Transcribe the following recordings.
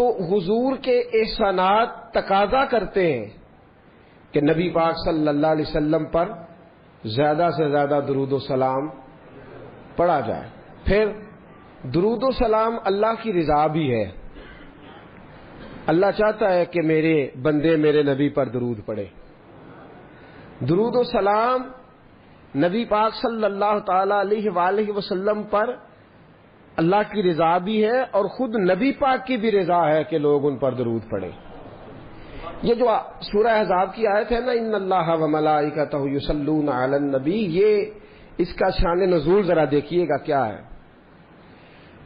تو حضور کے احسانات تقاضا کرتے ہیں کہ نبی پاک صلی اللہ علیہ وسلم پر زیادہ سے زیادہ درود و سلام پڑھا جائے. پھر درود و سلام اللہ کی رضا بھی ہے. اللہ چاہتا ہے کہ میرے بندے میرے نبی پر درود پڑھے. درود و سلام نبی پاک صلی اللہ تعالی علیہ وآلہ وسلم پر اللہ کی رضا بھی ہے اور خود نبی پاک کی بھی رضا ہے کہ لوگ ان پر درود پڑھیں. یہ جو سورہ احزاب کی آیت ہے نا، ان اللہ و ملائکتہ یصلون علی النبی، یہ اس کا شان نزول ذرا دیکھیے گا کیا ہے.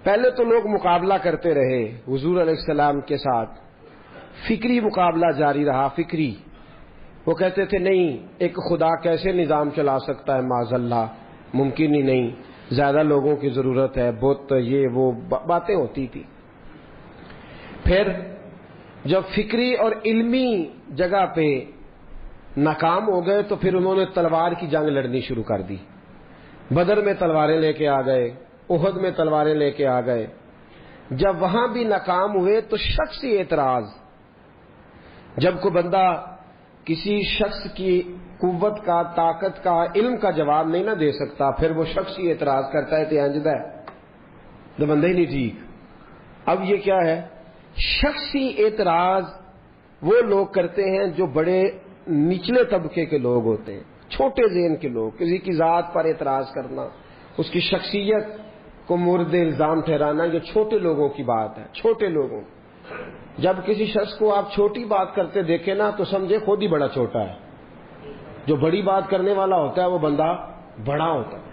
پہلے تو لوگ مقابلہ کرتے رہے حضور علیہ السلام کے ساتھ، فکری مقابلہ جاری رہا. فکری وہ کہتے تھے نہیں، ایک خدا کیسے نظام چلا سکتا ہے، معاذ اللہ ممکن ہی نہیں، زیادہ لوگوں کی ضرورت ہے، بت یہ وہ باتیں ہوتی تھی. پھر جب فکری اور علمی جگہ پہ ناکام ہو گئے تو پھر انہوں نے تلوار کی جنگ لڑنی شروع کر دی. بدر میں تلواریں لے کے آ گئے، احد میں تلواریں لے کے آ گئے. جب وہاں بھی ناکام ہوئے تو شخصی اعتراض، جب کوئی بندہ کسی شخص کی قوت کا، طاقت کا، علم کا جواب نہیں نہ دے سکتا، پھر وہ شخصی اعتراض کرتا ہے تو انجدہ ہے تو بندہ ہی نہیں ٹھیک. اب یہ کیا ہے؟ شخصی اعتراض وہ لوگ کرتے ہیں جو بڑے نچلے طبقے کے لوگ ہوتے ہیں، چھوٹے ذہن کے لوگ. کسی کی ذات پر اعتراض کرنا، اس کی شخصیت کو مورد الزام ٹھہرانا، یہ چھوٹے لوگوں کی بات ہے، چھوٹے لوگوں. جب کسی شخص کو آپ چھوٹی بات کرتے دیکھیں نا تو سمجھے خود ہی بڑا چھوٹا ہے. جو بڑی بات کرنے والا ہوتا ہے وہ بندہ بڑا ہوتا ہے.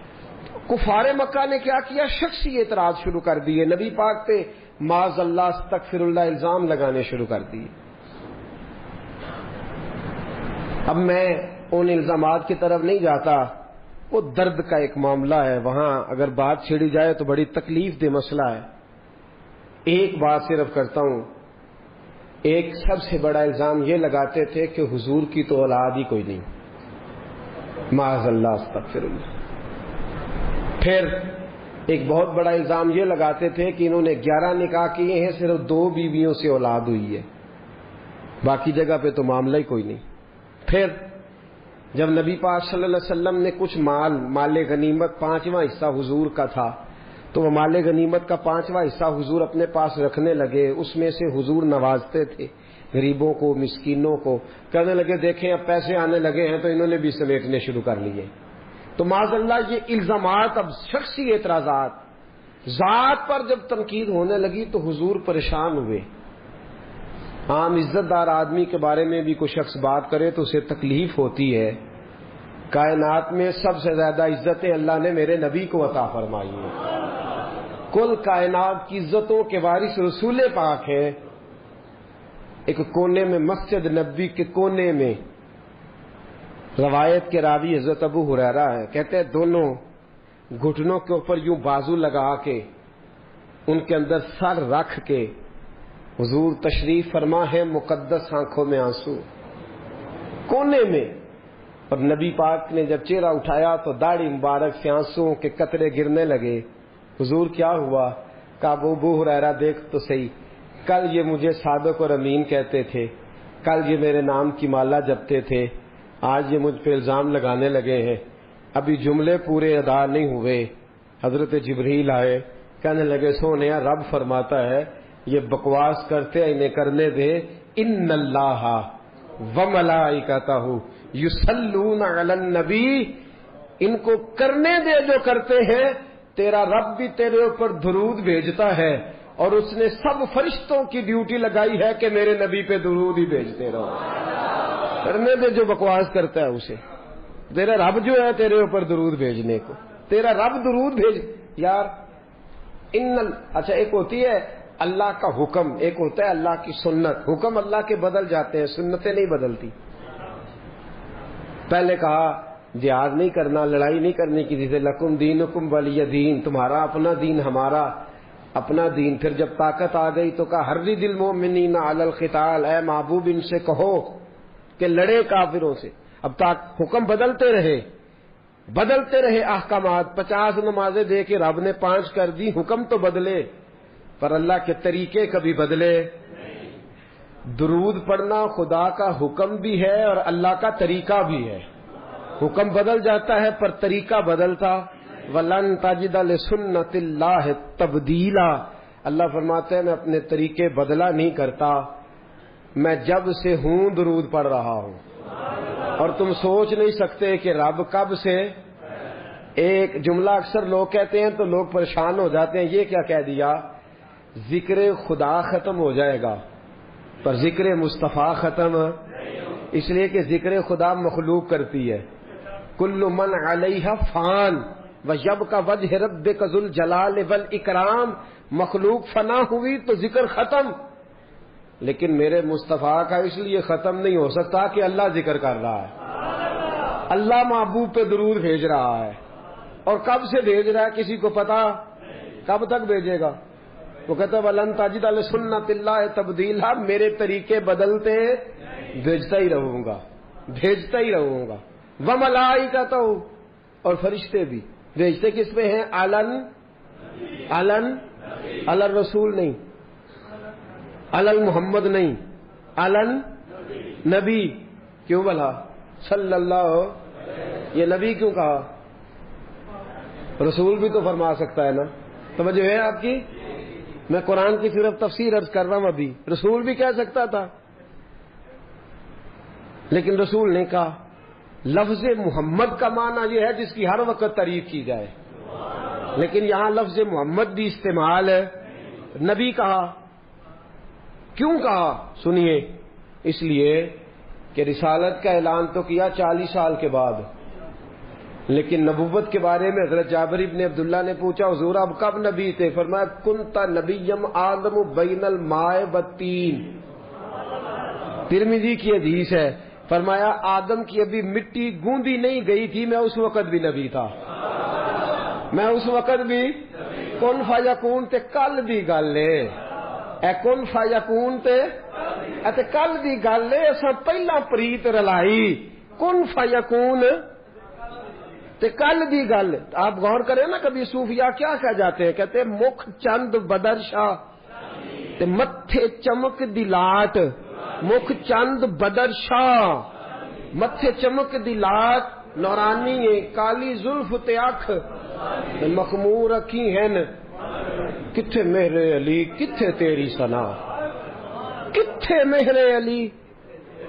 کفار مکہ نے کیا کیا؟ شخصی اعتراض شروع کر دیے، نبی پاک پہ معاذ اللہ استغفر اللہ الزام لگانے شروع کر دیے. اب میں ان الزامات کی طرف نہیں جاتا، وہ درد کا ایک معاملہ ہے، وہاں اگر بات چھڑی جائے تو بڑی تکلیف دہ مسئلہ ہے. ایک بات صرف کرتا ہوں، ایک سب سے بڑا الزام یہ لگاتے تھے کہ حضور کی تو اولاد ہی کوئی نہیں، معاذ اللہ استغفر اللہ. پھر ایک بہت بڑا الزام یہ لگاتے تھے کہ انہوں نے 11 نکاح کیے ہیں، صرف 2 بیویوں سے اولاد ہوئی ہے، باقی جگہ پہ تو معاملہ ہی کوئی نہیں. پھر جب نبی پاک صلی اللہ علیہ وسلم نے کچھ مال غنیمت 5واں حصہ حضور کا تھا، تو وہ مال غنیمت کا 5واں حصہ حضور اپنے پاس رکھنے لگے. اس میں سے حضور نوازتے تھے غریبوں کو، مسکینوں کو. کہنے لگے دیکھیں اب پیسے آنے لگے ہیں تو انہوں نے بھی سمیٹنے شروع کر لیے. تو معاذ اللہ یہ الزامات، اب شخصی اعتراضات، ذات پر جب تنقید ہونے لگی تو حضور پریشان ہوئے. عام عزت دار آدمی کے بارے میں بھی کوئی شخص بات کرے تو اسے تکلیف ہوتی ہے. کائنات میں سب سے زیادہ عزتیں اللہ نے میرے نبی کو عطا فرمائی ہیں. کل کائنات کی عزتوں کے وارث رسول پاک ہے. ایک کونے میں مسجد نبوی کے کونے میں روایت کے راوی حضرت ابو ہریرہ ہے، کہتے ہیں دونوں گھٹنوں کے اوپر یوں بازو لگا کے ان کے اندر سر رکھ کے حضور تشریف فرما ہے، مقدس آنکھوں میں آنسو کونے میں. اور نبی پاک نے جب چہرہ اٹھایا تو داڑھی مبارک سے آنسوؤں کے قطرے گرنے لگے. حضور کیا ہوا؟ کہا ابو ہریرہ دیکھ تو صحیح، کل یہ مجھے صادق اور امین کہتے تھے، کل یہ میرے نام کی مالا جپتے تھے، آج یہ مجھ پہ الزام لگانے لگے ہیں، ابھی جملے پورے ادا نہیں ہوئے. حضرت جبریل آئے، کہنے لگے سونیا رب فرماتا ہے یہ بکواس کرتے انہیں کرنے دے، ان اللہ وملائکتہ یصلون علی النبی، ان کو کرنے دے جو کرتے ہیں، تیرا رب بھی تیرے اوپر درود بھیجتا ہے اور اس نے سب فرشتوں کی ڈیوٹی لگائی ہے کہ میرے نبی پہ درود ہی بھیجتے رہو. کرنے دے جو بکواس کرتا ہے اسے، تیرا رب جو ہے تیرے اوپر درود بھیجنے کو، تیرا رب درود بھیج یار. اچھا ایک ہوتی ہے اللہ کا حکم، ایک ہوتا ہے اللہ کی سنت. حکم اللہ کے بدل جاتے ہیں، سنتیں نہیں بدلتی. پہلے کہا جہاد نہیں کرنا، لڑائی نہیں کرنی کسی سے، لکم دینکم ولی دین، تمہارا اپنا دین ہمارا اپنا دین. پھر جب طاقت آ گئی تو کہا حرِّض المؤمنین علی القتال، اے محبوب ان سے کہو کہ لڑے کافروں سے. اب تک حکم بدلتے رہے احکامات. 50 نمازیں دے کے رب نے 5 کر دی، حکم تو بدلے پر اللہ کے طریقے کبھی بدلے درود پڑھنا خدا کا حکم بھی ہے اور اللہ کا طریقہ بھی ہے. حکم بدل جاتا ہے پر طریقہ بدلتا. وَلَن تَجِدَ لِسُنَّتِ اللَّهِ تَبْدِيلًا. اللہ فرماتے ہیں میں اپنے طریقے بدلا نہیں کرتا. میں جب سے ہوں درود پڑھ رہا ہوں. اور تم سوچ نہیں سکتے کہ رب کب سے. ایک جملہ اکثر لوگ کہتے ہیں تو لوگ پریشان ہو جاتے ہیں, یہ کیا کہہ دیا, ذکر خدا ختم ہو جائے گا پر ذکر مصطفیٰ ختم, اس لیے کہ ذکر خدا مخلوق کرتی ہے. کل من علیہ فان ویبقی وجہ ربک ذو الجلال والاکرام. مخلوق فنا ہوئی تو ذکر ختم, لیکن میرے مصطفیٰ کا اس لیے ختم نہیں ہو سکتا کہ اللہ ذکر کر رہا ہے. اللہ محبوب پہ درود بھیج رہا ہے, اور کب سے بھیج رہا ہے کسی کو پتا, کب تک بھیجے گا. وہ کہتا ہے وَلَن تَجِدَ لِسُنَّتِ اللَّهِ تَبْدِيلًا. میرے طریقے بدلتے بھیجتا ہی رہوں گا, بھیجتا ہی رہوں گا. وَمَلَائِكَتُهُ, اور فرشتے بھی بھیجتے کس پہ ہیں, علن الرسول نہیں, علن محمد نہیں, علن نبی. کیوں بلا صلی اللہ, یہ نبی کیوں کہا, رسول بھی تو فرما سکتا ہے نا. توجہ ہے آپ کی, میں قرآن کی صرف تفسیر عرض کر رہا ہوں. ابھی رسول بھی کہہ سکتا تھا لیکن رسول نے کہا. لفظ محمد کا معنی یہ ہے جس کی ہر وقت تعریف کی جائے, لیکن یہاں لفظ محمد بھی استعمال ہے. نبی کہا, کیوں کہا سنیے, اس لیے کہ رسالت کا اعلان تو کیا 40 سال کے بعد, لیکن نبوت کے بارے میں حضرت جابر ابن عبداللہ نے پوچھا حضور آپ کب نبی تھے, فرمایا کنت نبیم آدم بین الماء والطین. ترمذی کی حدیث ہے, فرمایا آدم کی ابھی مٹی گوندی نہیں گئی تھی, میں اس وقت بھی نبی تھا. میں اس وقت بھی کن فیکون تے کل دی گل ہے, اے کن فیکون تے کل دی گل ہے. اساں پہلا پریت رلائی کن فیکون تے کل دی گل. آپ غور کریں نا, کبھی صوفیاء کیا کہہ جاتے ہیں, کہتے ہیں مکھ چند بدر شاہ تے متھے چمک دی لاٹ. مکھ چند بدر شاہ, متھے چمک دی لاٹ, نورانی ہے, کالی زلف تے اکھ تے مخمور اکھی ہن. کتھے میرے علی کتھے تیری ثنا, کتھے میرے علی.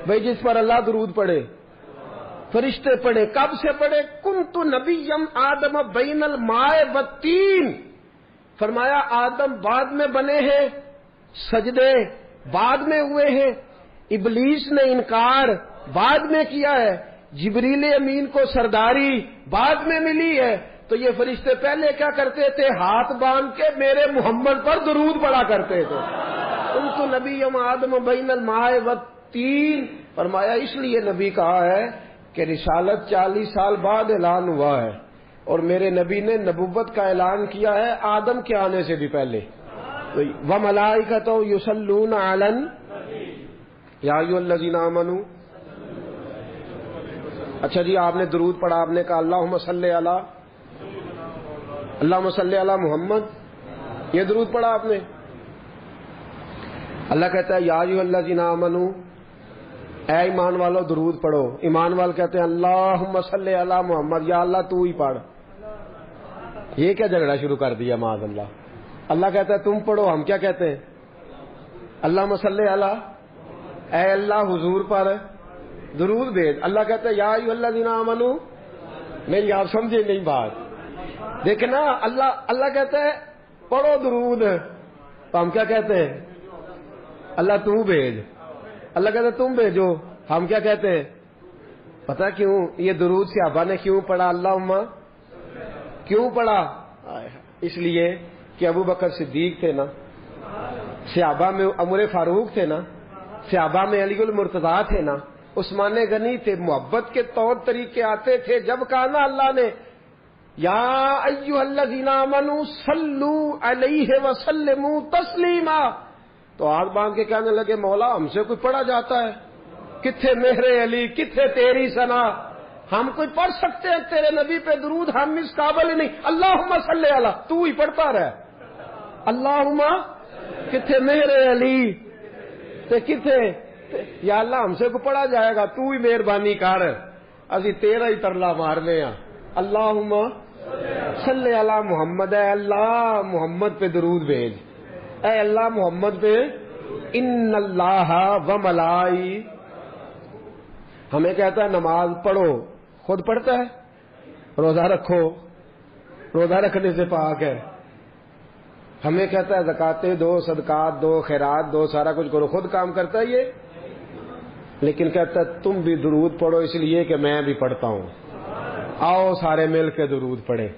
بھئی جس پر اللہ درود پڑھے, فرشتے پڑھے, کب سے پڑھے, کنت نبیم آدم بین الماء والطین. فرمایا آدم بعد میں بنے ہیں, سجدے بعد میں ہوئے ہیں, ابلیس نے انکار بعد میں کیا ہے, جبریل امین کو سرداری بعد میں ملی ہے. تو یہ فرشتے پہلے کیا کرتے تھے, ہاتھ باندھ کے میرے محمد پر درود پڑا کرتے تھے. کنت نبیم آدم بین الماء والطین. فرمایا اس لیے نبی کہا ہے کہ رسالت 40 سال بعد اعلان ہوا ہے, اور میرے نبی نے نبوت کا اعلان کیا ہے آدم کے آنے سے بھی پہلے. وَمَلَائِكَتُهُ يُصَلُّونَ عَلَى النَّبِيِّ يَا أَيُّهَا الَّذِينَ آمَنُوا. اچھا جی, آپ نے درود پڑھا, آپ نے کہا اللہم صلی علی, اللہم صلی علی محمد, یہ درود پڑھا آپ نے. اللہ کہتا ہے یا ایھا الذین آمنوا, اے ایمان والو درود پڑھو. ایمان وال کہتے ہیں اللہم صلی علی محمد, یا اللہ تو ہی پڑھ. یہ کیا جھگڑا شروع کر دیا معاذ اللہ. اللہ کہتا ہے تم پڑھو, ہم کیا کہتے ہیں اللہم صلی علی, اے اللہ حضور پر درود بھیج. اللہ کہتا ہے یا ایھا الذین آمنوا. نہیں آپ سمجھے نہیں بات, دیکھنا اللہ کہتا ہے پڑھو درود, تو ہم کیا کہتے ہیں اللہ تو بھیج. اللہ کہتا ہے تم بھیجو, ہم کیا کہتے ہیں. پتہ کیوں یہ درود صحابہ نے کیوں پڑھا, اللہم کیوں پڑھا, اس لیے کہ ابو بکر صدیق تھے نا, صحابہ میں عمر فاروق تھے نا, صحابہ میں علی المرتضیٰ تھے نا, عثمان غنی تھے. محبت کے طور طریقے آتے تھے. جب کہا نا اللہ نے یا ایھا الذین آمنوا صلوا علیہ وسلموا تسلیما, تو ہاتھ باندھ کے کہنے لگے مولا ہم سے کوئی پڑھا جاتا ہے, کتھے میرے علی, کتھے تیری ثنا. ہم کوئی پڑھ سکتے ہیں تیرے نبی پہ درود, ہم اس قابل ہی نہیں. اللہم صلی علی, تو ہی پڑھتا رہے. اللہم کتھے میرے علی, تے کتنے یا اللہ ہم سے کو پڑھا جائے گا، تو ہی مہربانی کر، اسی تیرا ہی ترلا مارنے ہاں۔ اللہم صلی علی محمد، اے اللہ محمد پہ درود بھیج، اے اللہ محمد پہ، ان اللہ و ملائی، ہمیں کہتا ہے نماز پڑھو، خود پڑھتا ہے؟ روزہ رکھو، روزہ رکھنے سے پاک ہے۔ ہمیں کہتا ہے زکاتیں دو، صدقات دو، خیرات دو، سارا کچھ کرو، خود کام کرتا ہے یہ؟ لیکن کہتا ہے تم بھی درود پڑھو اس لیے کہ میں بھی پڑھتا ہوں، آؤ سارے مل کے درود پڑھے۔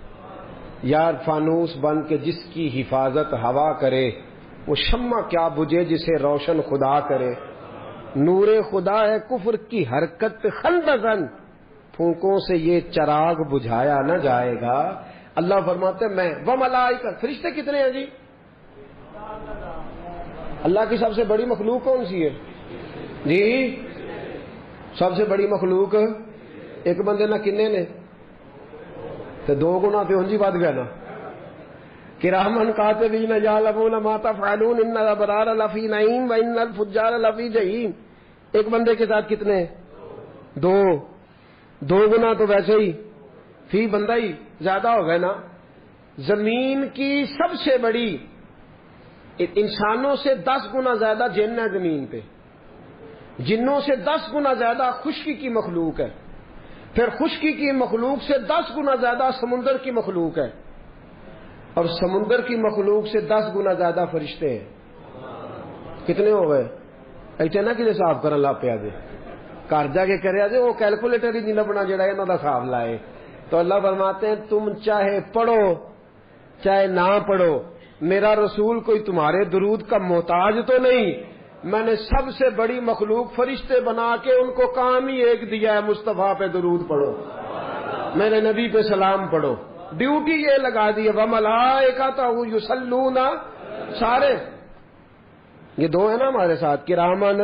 یار فانوس بن کے جس کی حفاظت ہوا کرے، وہ شمع کیا بجھے جسے روشن خدا کرے۔ نور خدا ہے کفر کی حرکت خندزن، پھونکوں سے یہ چراغ بجھایا نہ جائے گا۔ اللہ فرماتے ہیں میں وہ ملائکہ، فرشتے کتنے ہیں جی؟ اللہ کی سب سے بڑی مخلوق کون سی ہے جی؟ سب سے بڑی مخلوق ایک بندے نہ کنے نے تو دو گنا پہ ہنجی بات گیا نا، کرامن کاتبین یعلمون ما تفعلون ان الابرار لفی نعیم وان الفجار لفی جحیم۔ ایک بندے کے ساتھ کتنے؟ دو گنا تو ویسے ہی فی بندہ ہی زیادہ ہو گئے نا۔ زمین کی سب سے بڑی، انسانوں سے 10 گنا زیادہ جن ہے زمین پہ، جنوں سے 10 گنا زیادہ خشکی کی مخلوق ہے، پھر خشکی کی مخلوق سے 10 گنا زیادہ سمندر کی مخلوق ہے، اور سمندر کی مخلوق سے 10 گنا زیادہ فرشتے ہیں۔ کتنے ہو گئے؟ ایسے نہ کہ صاف کرن لا پیا جے، گھر جا کے کریا جے وہ کیلکولیٹر ہی نہیں لبنا جڑا انہاں دا حساب لائے۔ تو اللہ فرماتے ہیں تم چاہے پڑھو چاہے نہ پڑھو، میرا رسول کوئی تمہارے درود کا محتاج تو نہیں، میں نے سب سے بڑی مخلوق فرشتے بنا کے ان کو کام ہی ایک دیا ہے، مصطفیٰ پہ درود پڑھو، میرے نبی پہ سلام پڑھو، ڈیوٹی یہ لگا دی ہے۔ وَمَلَائِکَتُهُ يُصَلُّونَ، سارے یہ دو ہیں نا ہمارے ساتھ، کرامن،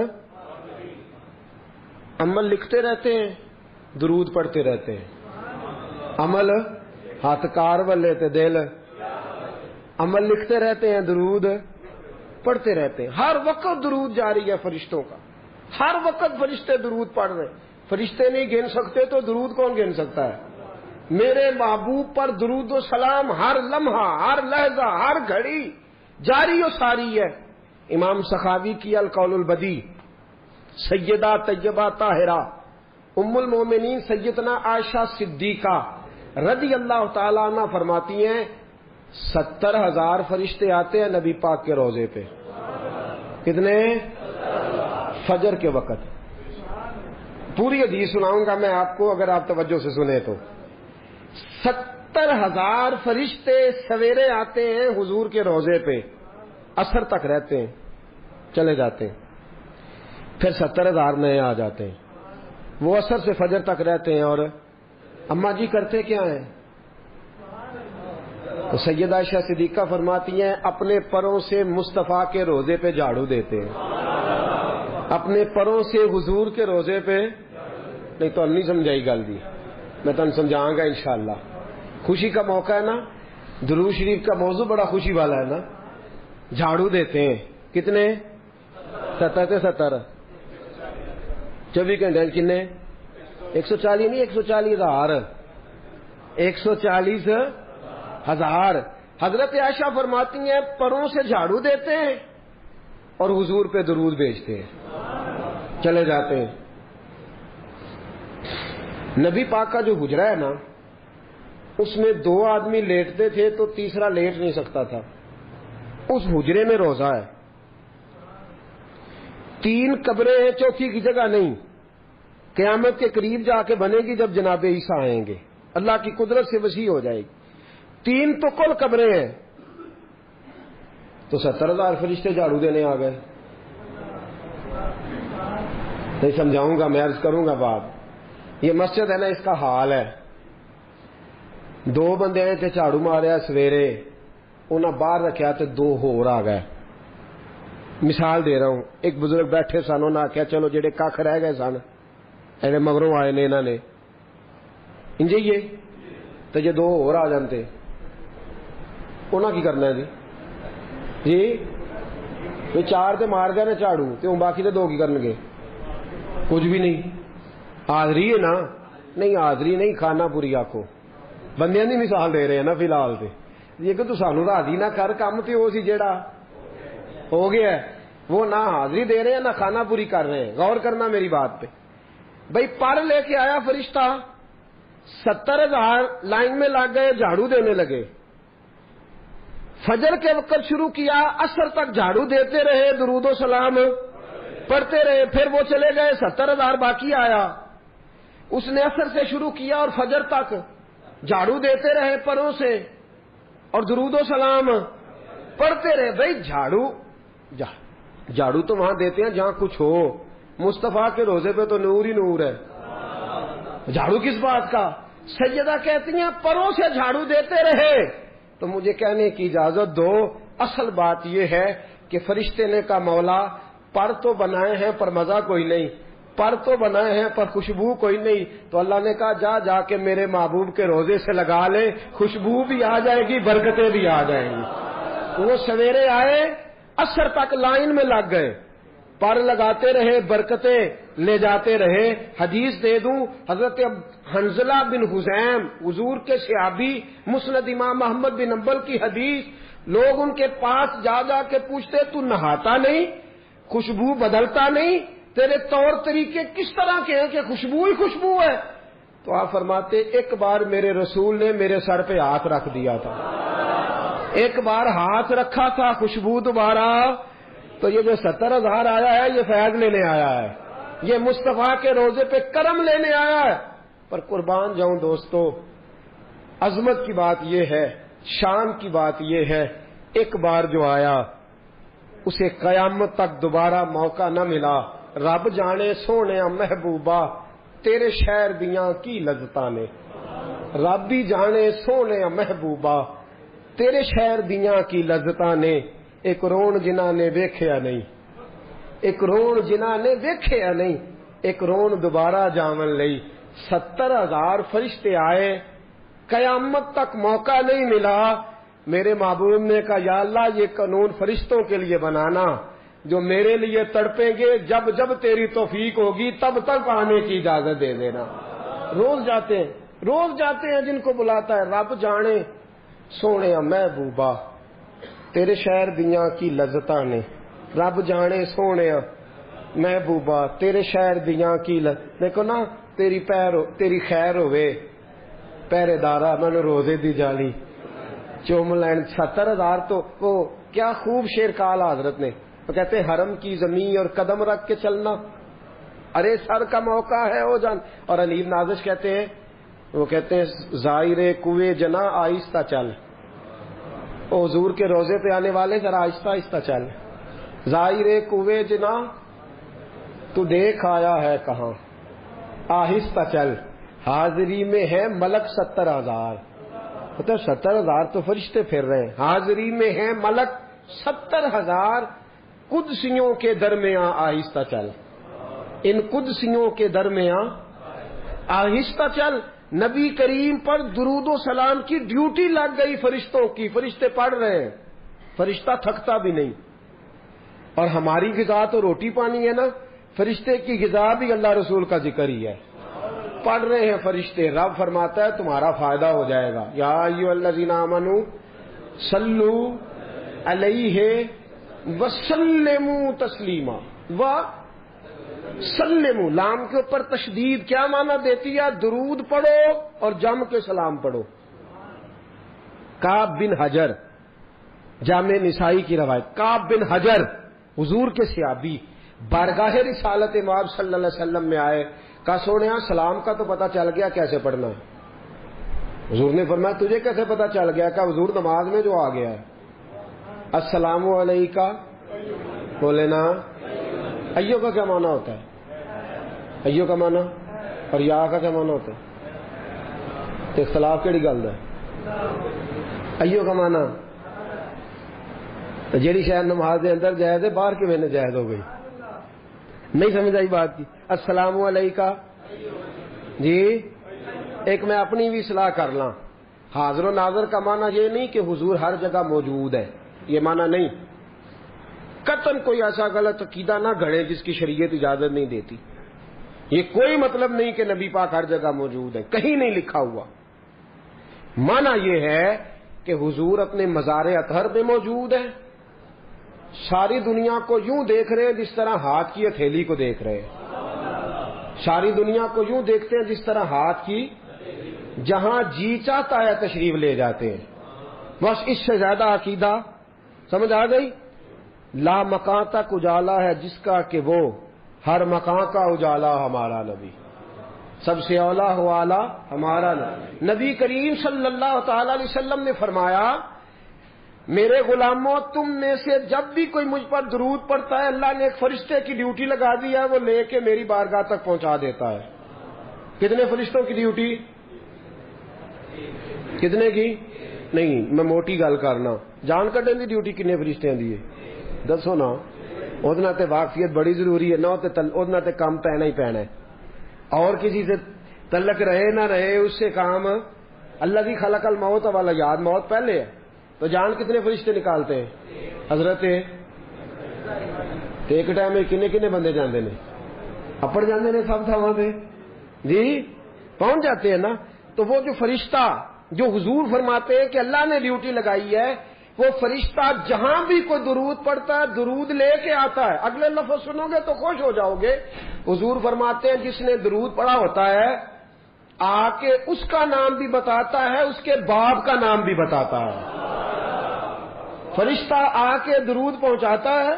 عمل لکھتے رہتے ہیں، درود پڑھتے رہتے ہیں۔ عمل ہاتھ کار والے تے دل، عمل لکھتے رہتے ہیں، درود پڑھتے رہتے ہیں۔ ہر وقت درود جاری ہے فرشتوں کا، ہر وقت فرشتے درود پڑھ رہے ہیں۔ فرشتے نہیں گن سکتے تو درود کون گن سکتا ہے؟ میرے محبوب پر درود و سلام ہر لمحہ، ہر لحظہ، ہر گھڑی جاری و ساری ہے۔ امام سخاوی کی القول البدی، سیدہ طیبہ طاہرہ ام المومنین سیدنا عائشہ صدیقہ رضی اللہ تعالیٰ عنہ فرماتی ہیں 70,000 فرشتے آتے ہیں نبی پاک کے روضے پہ۔ کتنے؟ فجر کے وقت۔ پوری حدیث سناؤں گا میں آپ کو اگر آپ توجہ سے سنیں تو۔ 70,000 فرشتے سویرے آتے ہیں حضور کے روضے پہ، عصر تک رہتے ہیں، چلے جاتے ہیں، پھر 70,000 نئے آ جاتے ہیں، وہ عصر سے فجر تک رہتے ہیں۔ اور اماں جی کرتے کیا ہیں؟ تو سیدہ عائشہ صدیقہ فرماتی ہیں اپنے پروں سے مصطفیٰ کے روضے پہ جھاڑو دیتے ہیں، اپنے پروں سے حضور کے روضے پہ۔ نہیں تو نہیں سمجھائی گل دی، میں تمہیں سمجھاؤں گا انشاءاللہ۔ خوشی کا موقع ہے نا، درود شریف کا موضوع بڑا خوشی والا ہے نا۔ جھاڑو دیتے ہیں کتنے؟ 70 24 گھنٹے کنے؟ 140 نہیں، 140,000، 140,000۔ حضرت عائشہ فرماتی ہیں پروں سے جھاڑو دیتے ہیں اور حضور پہ درود بھیجتے ہیں، چلے جاتے ہیں۔ نبی پاک کا جو حجرہ ہے نا، اس میں 2 آدمی لیٹتے تھے تو تیسرا لیٹ نہیں سکتا تھا۔ اس حجرے میں روزہ ہے، 3 قبریں ہیں، چوتھی کی جگہ نہیں۔ قیامت کے قریب جا کے بنے گی جب جناب عیسیٰ آئیں گے، اللہ کی قدرت سے وسیع ہو جائے گی۔ 3 تو کل قبریں ہیں، تو 70,000 فرشتے جھاڑو دینے آ گئے۔ نہیں سمجھاؤں گا، میں عرض کروں گا بات۔ یہ مسجد ہے نا، اس کا حال ہے۔ 2 بندے آئے تھے جھاڑو ماریا سویرے، انہیں باہر رکھا تو 2 ہور آ گئے۔ مثال دے رہا ہوں، ایک بزرگ بیٹھے سن، انہیں آخیا چلو جڑے کھ رہ گئے سن ایڈے مگروں آئے نے انہوں نے انجے تو جی 2 ہور آ جاتے انہاں کی کرنا ہے جی وہ 4 تے مار گئے نا جھاڑو تے ہوں باقی تے 2 کی کرن گے؟ کچھ بھی نہیں. حاضری ہے نا؟ نہیں حاضری نہیں، کھانا پوری آکھو. بندیاں دی مثال دے رہے ہیں نا فی الحال تے. یہ کہ تو سانو راضی نہ کر، کام تے وہ سی جیڑا ہو گیا ہے. وہ نہ حاضری دے رہے ہیں نہ کھانا پوری کر رہے ہیں. غور کرنا میری بات پہ. بھائی پر لے کے آیا فرشتہ، 70,000 لائن میں لگ گئے، جھاڑو دینے لگے. فجر کے وقت شروع کیا، عصر تک جھاڑو دیتے رہے، درود و سلام پڑھتے رہے. پھر وہ چلے گئے، 70,000 باقی آیا. اس نے عصر سے شروع کیا اور فجر تک جھاڑو دیتے رہے پروں سے اور درود و سلام پڑھتے رہے. بھائی جھاڑو تو وہاں دیتے ہیں جہاں کچھ ہو. مصطفیٰ کے روزے پہ تو نور ہی نور ہے، جھاڑو کس بات کا؟ سیدہ کہتی ہیں پروں سے جھاڑو دیتے رہے. تو مجھے کہنے کی اجازت دو، اصل بات یہ ہے کہ فرشتے نے کہا مولا پر تو بنائے ہیں پر مزہ کوئی نہیں، پر تو بنائے ہیں پر خوشبو کوئی نہیں. تو اللہ نے کہا جا کے میرے محبوب کے روزے سے لگا لے، خوشبو بھی آ جائے گی، برکتیں بھی آ جائیں گی. وہ سویرے آئے، عصر تک لائن میں لگ گئے، پر لگاتے رہے، برکتیں لے جاتے رہے. حدیث دے دوں، حضرت حنظلہ بن حزیم حضور کے صحابی، مسند امام محمد بن حنبل کی حدیث. لوگ ان کے پاس جا کے پوچھتے تو نہاتا نہیں، خوشبو بدلتا نہیں، تیرے طور طریقے کس طرح کے ہیں کہ خوشبو ہی خوشبو ہے؟ تو آپ فرماتے ایک بار میرے رسول نے میرے سر پہ ہاتھ رکھ دیا تھا، ایک بار ہاتھ رکھا تھا، خوشبو دوبارہ. تو یہ جو 70,000 آیا ہے یہ فیض لینے آیا ہے، یہ مصطفیٰ کے روزے پہ کرم لینے آیا ہے. پر قربان جاؤں دوستو، عظمت کی بات یہ ہے، شان کی بات یہ ہے، ایک بار جو آیا اسے قیامت تک دوبارہ موقع نہ ملا. رب جانے سونے محبوبہ تیرے شہر دیاں کی لذتاں نے، رب بھی جانے سونے محبوبہ تیرے شہر دیاں کی لذتاں نے. ایک رون جنہاں نے ویکھیا نہیں، ایک رون جنہاں نے ویکھیا نہیں، ایک رون دوبارہ جاون لئی. 70,000 فرشتے آئے، قیامت تک موقع نہیں ملا. میرے محبوب نے کہا یا اللہ یہ قانون فرشتوں کے لیے بنانا جو میرے لیے تڑپیں گے، جب جب تیری توفیق ہوگی تب تک آنے کی اجازت دے دینا. روز جاتے ہیں جن کو بلاتا ہے. رب جانے سونے محبوبہ تیرے شہر دیاں کی لذتاں نے، رب جانے سونے محبوبہ تیرے شہر دیاں کی دیکھو نا، تیری خیر ہوئے پہرے دارا میں نے روزے دی جالی چوم لین. 70,000 تو وہ کیا خوب شیر کہا حضرت نے. وہ کہتے ہیں حرم کی زمین اور قدم رکھ کے چلنا، ارے سر کا موقع ہے ہو جان. اور انیب نازش کہتے ہیں، وہ کہتے ہیں زائر کوے جنا آہستہ چل. حضور کے روزے پہ آنے والے ذرا آہستہ آہستہ چل. زائر کوے جنا تو دیکھ آیا ہے کہاں، آہستہ چل. حاضری میں ہے ملک 70,000، مطلب 70,000 تو فرشتے پھر رہے ہیں. حاضری میں ہے ملک 70,000. قدسیوں کے درمیان آہستہ چل، ان قدسیوں کے درمیان آہستہ چل. نبی کریم پر درود و سلام کی ڈیوٹی لگ گئی فرشتوں کی، فرشتے پڑھ رہے ہیں، فرشتہ تھکتا بھی نہیں. اور ہماری غذا تو روٹی پانی ہے نا، فرشتے کی غذا بھی اللہ رسول کا ذکر ہی ہے. پڑھ رہے ہیں فرشتے. رب فرماتا ہے تمہارا فائدہ ہو جائے گا. یا ایھا الذین آمنوا صلو علیہ وسلموا تسلیما. سلموا لام کے اوپر تشدید کیا معنی دیتی ہے؟ درود پڑھو اور جم کے سلام پڑھو. کعب بن حجر، جامع نسائی کی روایت، کعب بن حجر حضور کے صحابی بارگاہ رسالت امام صلی اللہ علیہ وسلم میں آئے. کہا سونیا سلام کا تو پتہ چل گیا کیسے پڑھنا ہے. حضور نے فرمایا تجھے کیسے پتہ چل گیا؟ کہ حضور نماز میں جو آ گیا ہے السلام علیکہ بولے نا. ایو کا کیا معنی ہوتا ہے؟ ایو کا معنی اور یا کا کیا معنی ہوتا ہے؟ اختلاف کیڑی گل ہے؟ ایو کا معنی جیڑی شاید نماز دے اندر جائز ہے باہر کے میں جائز ہو گئی. نہیں سمجھ آئی بات کی؟ السلام علیکہ جی ایک میں اپنی بھی اصلاح کر لاں. حاضر و ناظر کا معنی یہ نہیں کہ حضور ہر جگہ موجود ہے، یہ معنی نہیں. قطعاً کوئی ایسا غلط عقیدہ نہ گھڑے جس کی شریعت اجازت نہیں دیتی. یہ کوئی مطلب نہیں کہ نبی پاک ہر جگہ موجود ہے، کہیں نہیں لکھا ہوا. معنی یہ ہے کہ حضور اپنے مزار اطہر میں موجود ہے، ساری دنیا کو یوں دیکھ رہے ہیں جس طرح ہاتھ کی ہتھیلی کو دیکھ رہے ہیں، ساری دنیا کو یوں دیکھتے ہیں جس طرح ہاتھ کی، جہاں جی چاہتا ہے تشریف لے جاتے ہیں. بس اس سے زیادہ عقیدہ سمجھ آ گئی؟ لا مکان تک اجالا ہے جس کا کہ وہ ہر مکان کا اجالا ہمارا نبی، سب سے اولا والا ہمارا نبی. نبی کریم صلی اللہ تعالی علیہ وسلم نے فرمایا میرے غلاموں تم میں سے جب بھی کوئی مجھ پر درود پڑتا ہے اللہ نے ایک فرشتے کی ڈیوٹی لگا دی ہے، وہ لے کے میری بارگاہ تک پہنچا دیتا ہے. کتنے فرشتوں کی ڈیوٹی؟ کتنے کی؟ نہیں میں موٹی گل کرنا، جان کڈن دی ڈیوٹی کنے فرشتیاں دی ہے دسو نا. ادنا تے واقفیت بڑی ضروری ہے نا، ادنا تے کام پینا ہی پینا ہے. اور کسی سے تعلق رہے نہ رہے اس سے کام. اللہ کی خلق الموت والا یاد موت پہلے ہے، تو جان کتنے فرشتے نکالتے ہیں حضرت؟ ایک ٹائم میں کنے کنے بندے جاندے نے؟ اپڑ جاندے نے سب تھاواں پہ جی پہنچ جاتے ہیں نا. تو وہ جو فرشتہ جو حضور فرماتے ہیں کہ اللہ نے ڈیوٹی لگائی ہے، وہ فرشتہ جہاں بھی کوئی درود پڑتا ہے درود لے کے آتا ہے. اگلے لفظ سنو گے تو خوش ہو جاؤ گے. حضور فرماتے ہیں جس نے درود پڑھا ہوتا ہے آ کے اس کا نام بھی بتاتا ہے، اس کے باپ کا نام بھی بتاتا ہے. فرشتہ آ کے درود پہنچاتا ہے،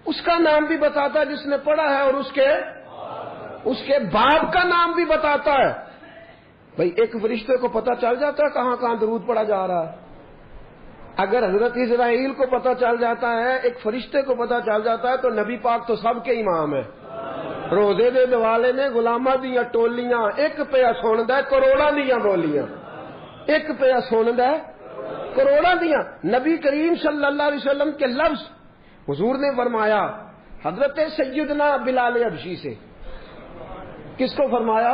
اس کا نام بھی بتاتا ہے جس نے پڑھا ہے، اور اس کے باپ کا نام بھی بتاتا ہے. بھئی ایک فرشتے کو پتہ چل جاتا ہے کہاں کہاں درود پڑھا جا رہا ہے. اگر حضرت اسرائیل کو پتہ چل جاتا ہے، ایک فرشتے کو پتہ چل جاتا ہے، تو نبی پاک تو سب کے امام ہے. روزے دے دوالے نے غلاماں دیاں ٹولیاں ایک پیا سندا ہے کروڑاں دیاں بولیاں، ایک پیا سندا ہے کروڑاں دیاں. نبی کریم صلی اللہ علیہ وسلم کے لفظ حضور نے فرمایا حضرت سیدنا بلال حبشی سے. کس کو فرمایا؟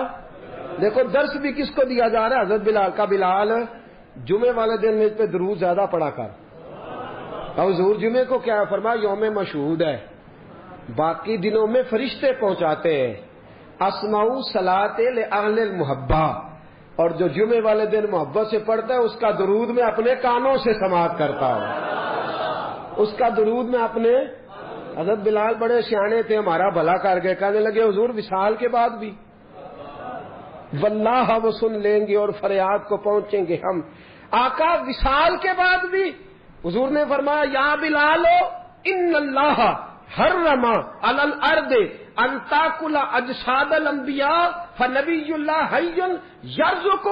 دیکھو درس بھی کس کو دیا جا رہا ہے؟ حضرت بلال کا. بلال جمعے والے دن میں پہ درود زیادہ پڑھا کر. اور حضور جمعے کو کیا فرمایا؟ یوم مشہود ہے، باقی دنوں میں فرشتے پہنچاتے ہیں. اسمعوا صلاۃ لأہل المحبہ، اور جو جمعے والے دن محبت سے پڑھتا ہے اس کا درود میں اپنے کانوں سے سماعت کرتا ہوں، اس کا درود میں اپنے. حضرت بلال بڑے سیانے تھے، ہمارا بھلا کر گئے. کہنے لگے حضور وصال کے بعد بھی؟ واللہ وہ سن لیں گے اور فریاد کو پہنچیں گے ہم. آقا وصال کے بعد بھی؟ حضور نے فرمایا یا بلال ان اللہ حرم علی الارض ان تاکل اجساد الانبیاء فنبی اللہ حی یرزق.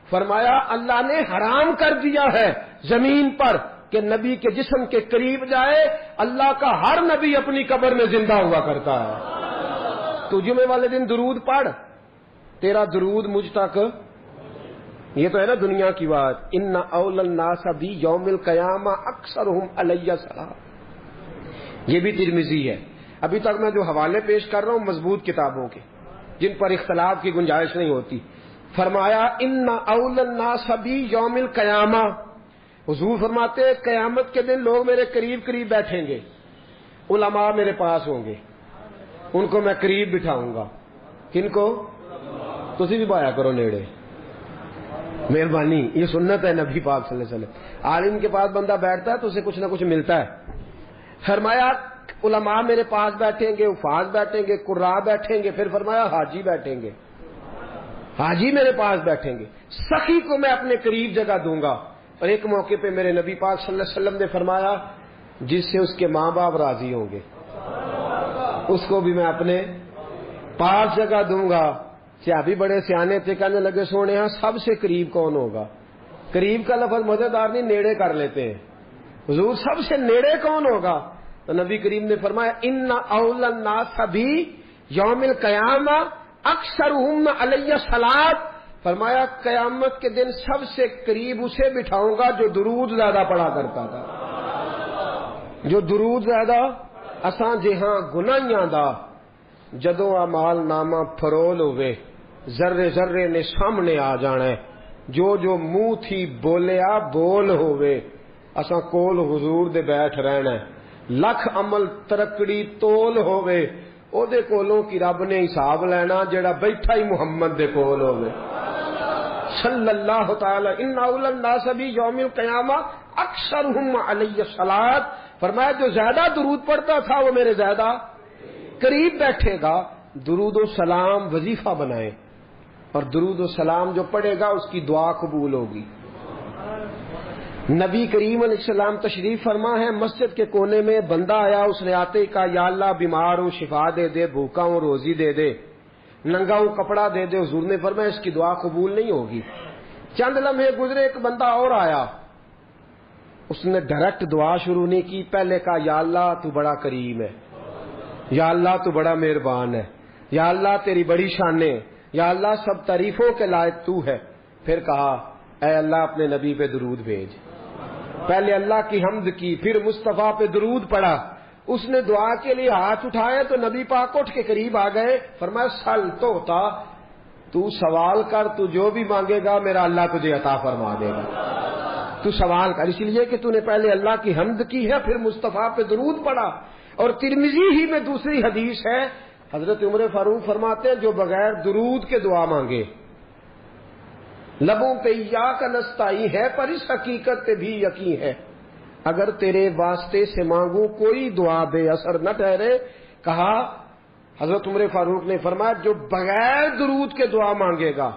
فرمایا اللہ نے حرام کر دیا ہے زمین پر کہ نبی کے جسم کے قریب جائے. اللہ کا ہر نبی اپنی قبر میں زندہ ہوا کرتا ہے. تو جمعے والے دن درود پڑھ، تیرا درود مجھ تک. یہ تو ہے نا دنیا کی بات. ان اول الناس بی یوم القیامہ اکثرہم علی السلام. یہ بھی ترمذی ہے. ابھی تک میں جو حوالے پیش کر رہا ہوں مضبوط کتابوں کے جن پر اختلاف کی گنجائش نہیں ہوتی. فرمایا ان اول الناس بی یوم القیامہ. حضور فرماتے ہیں قیامت کے دن لوگ میرے قریب قریب بیٹھیں گے، علماء میرے پاس ہوں گے، ان کو میں قریب بٹھاؤں گا. کن کو؟ تسی بھی پایا کرو نیڑے، مہربانی. یہ سنت ہے نبی پاک صلی اللہ علیہ وسلم. عالم کے پاس بندہ بیٹھتا ہے تو اسے کچھ نہ کچھ ملتا ہے. فرمایا علماء میرے پاس بیٹھیں گے، حفاظ بیٹھیں گے، قراء بیٹھیں گے. پھر فرمایا حاجی بیٹھیں گے، حاجی میرے پاس بیٹھیں گے. سخی کو میں اپنے قریب جگہ دوں گا. اور ایک موقع پہ میرے نبی پاک صلی اللہ علیہ وسلم نے فرمایا جس سے اس کے ماں باپ راضی ہوں گے اس کو بھی میں اپنے پاس جگہ دوں گا. صحابی بڑے سیانے تھے، کہنے لگے سونے ہاں سب سے قریب کون ہوگا؟ قریب کا لفظ مزیدار نہیں، نیڑے کر لیتے ہیں. حضور سب سے نیڑے کون ہوگا؟ تو نبی کریم نے فرمایا ان اول الناس بی یوم القیامہ اکثرہم علی الصلاۃ. فرمایا قیامت کے دن سب سے قریب اسے بٹھاؤں گا جو درود زیادہ پڑھا کرتا تھا. جو درود زیادہ. اساں جہاں گناہیاں دا جدوں اعمال نامہ فرول ہوئے ذرے ذرے نے سامنے آ جانا ہے. جو منہ تھی بولیا بول ہوئے. اساں کول حضور دے بیٹھ رہنا ہے. لکھ عمل ترکڑی تول ہوے او دے کولوں کی رب نے حساب لینا جڑا بیٹھا ہی محمد دے کول ہوے صلی اللہ تعالی ان اول الناس بھی یوم القیامہ اکثرہم علی الصلاۃ. فرمایا جو زیادہ درود پڑھتا تھا وہ میرے زیادہ قریب بیٹھے گا. درود و سلام وظیفہ بنائے اور درود و سلام جو پڑھے گا اس کی دعا قبول ہوگی. نبی کریم علیہ السلام تشریف فرما ہے, مسجد کے کونے میں بندہ آیا, اس نے آتے ہی کہا یا اللہ بیمار ہوں شفا دے دے, بھوکا ہوں روزی دے دے, ننگا ہوں کپڑا دے دے. حضور نے فرمایا اس کی دعا قبول نہیں ہوگی. چند لمحے گزرے, ایک بندہ اور آیا, اس نے ڈائریکٹ دعا شروع نہیں کی, پہلے کہا یا اللہ تو بڑا کریم ہے, یا اللہ تو بڑا مہربان ہے, یا اللہ تیری بڑی شانیں, یا اللہ سب تعریفوں کے لائق تو ہے. پھر کہا اے اللہ اپنے نبی پہ درود بھیج. پہلے اللہ کی حمد کی, پھر مصطفیٰ پہ درود پڑھا. اس نے دعا کے لیے ہاتھ اٹھائے تو نبی پاک اٹھ کے قریب آ گئے. فرمایا سل تو ہوتا, تو سوال کر, تو جو بھی مانگے گا میرا اللہ تجھے عطا فرما دے گا. تو سوال کر, اس لیے کہ تو نے پہلے اللہ کی حمد کی ہے, پھر مصطفیٰ پہ درود پڑھا. اور ترمذی ہی میں دوسری حدیث ہے, حضرت عمر فاروق فرماتے ہیں جو بغیر درود کے دعا مانگے لبوں پہ ایاک نستعین ہے, پر اس حقیقت پہ بھی یقین ہے اگر تیرے واسطے سے مانگوں کوئی دعا بے اثر نہ ٹھہرے. کہا حضرت عمر فاروق نے فرمایا جو بغیر درود کے دعا مانگے گا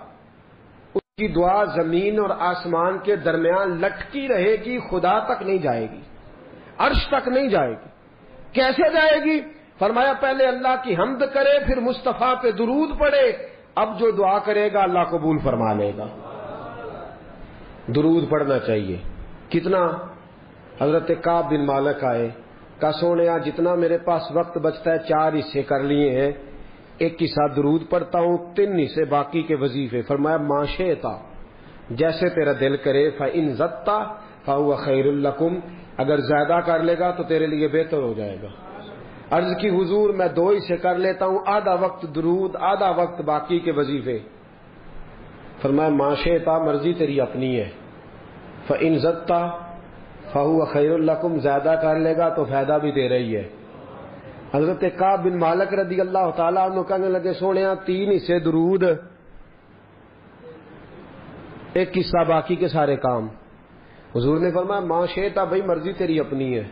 اس کی دعا زمین اور آسمان کے درمیان لٹکی رہے گی, خدا تک نہیں جائے گی, عرش تک نہیں جائے گی. کیسے جائے گی؟ فرمایا پہلے اللہ کی حمد کرے, پھر مصطفیٰ پہ درود پڑھے, اب جو دعا کرے گا اللہ قبول فرما لے گا. درود پڑھنا چاہیے. کتنا؟ حضرت کعب بن مالک آئے, کہا سونیا جتنا میرے پاس وقت بچتا ہے 4 حصے کر لیے ہیں, ایک حصہ درود پڑھتا ہوں, 3 حصے باقی کے وظیفے. فرمایا ما شئتا, جیسے تیرا دل کرے. فإن زدت فهو خیر لکم, اگر زیادہ کر لے گا تو تیرے لیے بہتر ہو جائے گا. عرض کی حضور میں 2 حصے کر لیتا ہوں, آدھا وقت درود آدھا وقت باقی کے وظیفے. فرمایا ما شئتا, مرضی تیری اپنی ہے. فإن زدت فهو خیر لکم, زیادہ کر لے گا تو فائدہ بھی دے رہی ہے. حضرت کعب بن مالک رضی اللہ تعالیٰ عنہ کہنے لگے سونیا 3 حصے درود, ایک حصہ باقی کے سارے کام. حضور نے فرمایا ما شئتا, بھائی مرضی تیری اپنی ہے,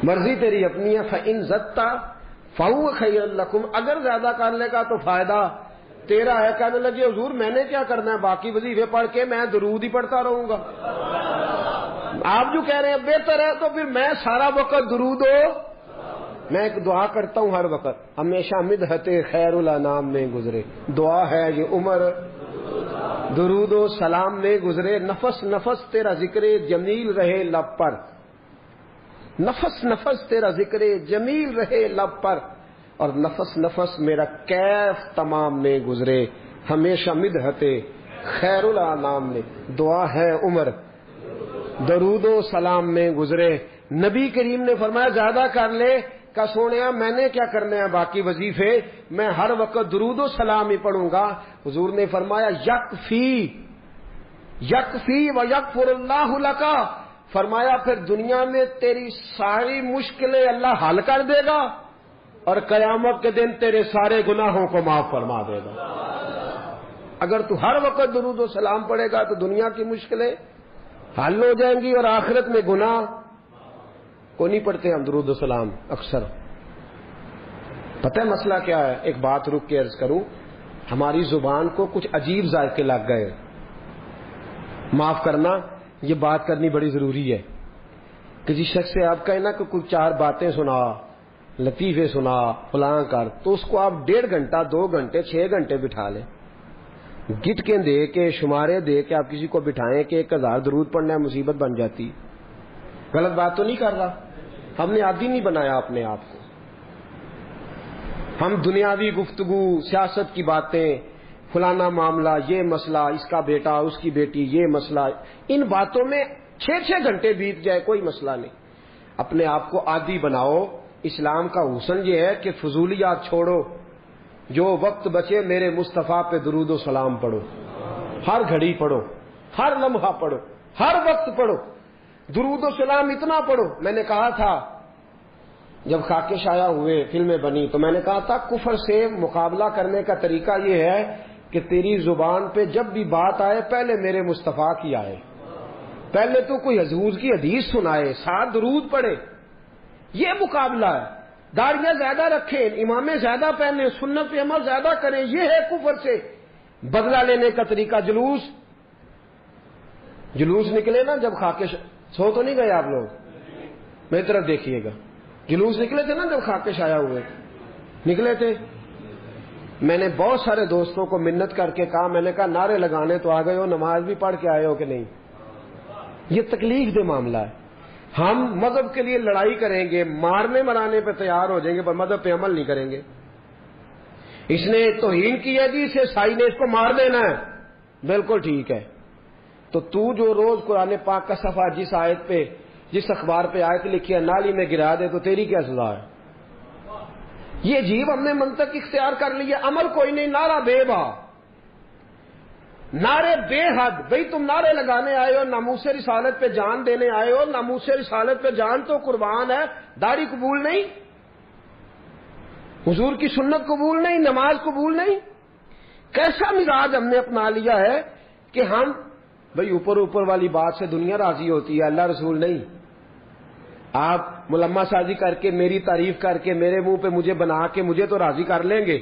مرضی تیری اپنی ہے. فإن زدت فهو خیر لکم, اگر زیادہ کر لے گا تو فائدہ تیرا ہے. کہنے لگے حضور میں نے کیا کرنا ہے, باقی وظیفے پڑھ کے میں درود ہی پڑھتا رہوں گا. آپ جو کہہ رہے ہیں بہتر ہے, تو پھر میں سارا وقت درود ہو. میں ایک دعا کرتا ہوں ہر وقت, ہمیشہ مدحت خیر الانام میں گزرے. دعا ہے یہ عمر درود و سلام میں گزرے. نفس نفس تیرا ذکر جمیل رہے لب پر, نفس نفس تیرا ذکر جمیل رہے لب پر, اور نفس نفس میرا کیف تمام میں گزرے. ہمیشہ مدحت خیر الانام میں. دعا ہے عمر درود و سلام میں گزرے. نبی کریم نے فرمایا زیادہ کر لے. کا سونیا میں نے کیا کرنا ہے باقی وظیفے, میں ہر وقت درود و سلام ہی پڑھوں گا. حضور نے فرمایا یکفی یکفی و یغفر اللہ لکا, فرمایا پھر دنیا میں تیری ساری مشکلیں اللہ حل کر دے گا اور قیامت کے دن تیرے سارے گناہوں کو معاف فرما دے گا. اگر تو ہر وقت درود و سلام پڑھے گا تو دنیا کی مشکلیں حل ہو جائیں گی اور آخرت میں گناہ کو نہیں پڑھتے ہم درود و سلام اکثر. پتہ ہے مسئلہ کیا ہے؟ ایک بات رک کے عرض کروں, ہماری زبان کو کچھ عجیب ذائقے لگ گئے. معاف کرنا, یہ بات کرنی بڑی ضروری ہے. کسی شخص سے آپ کہیں نا کہ کچھ 4 باتیں سنا, لطیفے سنا, فلاں کر, تو اس کو آپ 1.5 گھنٹہ 2 گھنٹے 6 گھنٹے بٹھا لیں. گٹ کے دے کے شمارے دے کے آپ کسی کو بٹھائیں کہ 1000 درود پڑھنا ہے, مصیبت بن جاتی. غلط بات تو نہیں کر رہا, ہم نے عادی نہیں بنایا اپنے آپ کو. ہم دنیاوی گفتگو, سیاست کی باتیں, فلانا معاملہ, یہ مسئلہ, اس کا بیٹا, اس کی بیٹی, یہ مسئلہ, ان باتوں میں 6 گھنٹے بیت جائے کوئی مسئلہ نہیں. اپنے آپ کو عادی بناؤ. اسلام کا حسن یہ ہے کہ فضولیات چھوڑو, جو وقت بچے میرے مصطفیٰ پہ درود و سلام پڑھو. ہر گھڑی پڑھو, ہر لمحہ پڑھو, ہر وقت پڑھو. درود و سلام اتنا پڑھو. میں نے کہا تھا جب خاکے شائع ہوئے فلمیں بنی تو میں نے کہا تھا کفر سے مقابلہ کرنے کا طریقہ یہ ہے کہ تیری زبان پہ جب بھی بات آئے پہلے میرے مصطفیٰ کی آئے, پہلے تو کوئی حضور کی حدیث سنائے, ساتھ درود پڑھے. یہ مقابلہ ہے. داڑیاں زیادہ رکھیں, امامیں زیادہ پہنے, سنت پہ عمل زیادہ کریں, یہ ہے کفر سے بدلہ لینے کا طریقہ. جلوس نکلے نا جب خاکے سو تو نہیں گئے آپ لوگ, میری طرف دیکھیے گا. جلوس نکلے تھے نا جب خاکے شائع ہوئے, نکلے تھے. میں نے بہت سارے دوستوں کو منت کر کے کہا, میں نے کہا نعرے لگانے تو آ گئے ہو, نماز بھی پڑھ کے آئے ہو کہ نہیں؟ یہ تکلیف دہ معاملہ ہے. ہم مذہب کے لیے لڑائی کریں گے, مارنے مرانے پہ تیار ہو جائیں گے, پر مذہب پہ عمل نہیں کریں گے. اس نے توہین کی ہے جی, اسے سائی نے اس کو مار دینا ہے. بالکل ٹھیک ہے. تو جو روز قرآن پاک کا صفحہ جس آیت پہ جس اخبار پہ آیت لکھی ہے نالی میں گرا دے تو تیری کیا سزا ہے؟ یہ عجیب ہم نے منطق اختیار کر لیا. عمل کوئی نہیں, نعرہ بے با, نعرے بے حد. بھئی تم نعرے لگانے آئے ہو, ناموس رسالت پہ جان دینے آئے ہو, ناموس رسالت پہ جان تو قربان ہے, داڑھی قبول نہیں, حضور کی سنت قبول نہیں, نماز قبول نہیں. کیسا مزاج ہم نے اپنا لیا ہے کہ ہم بھئی اوپر والی بات سے دنیا راضی ہوتی ہے, اللہ رسول نہیں. آپ ملما سازی کر کے میری تعریف کر کے میرے منہ پہ مجھے بنا کے مجھے تو راضی کر لیں گے,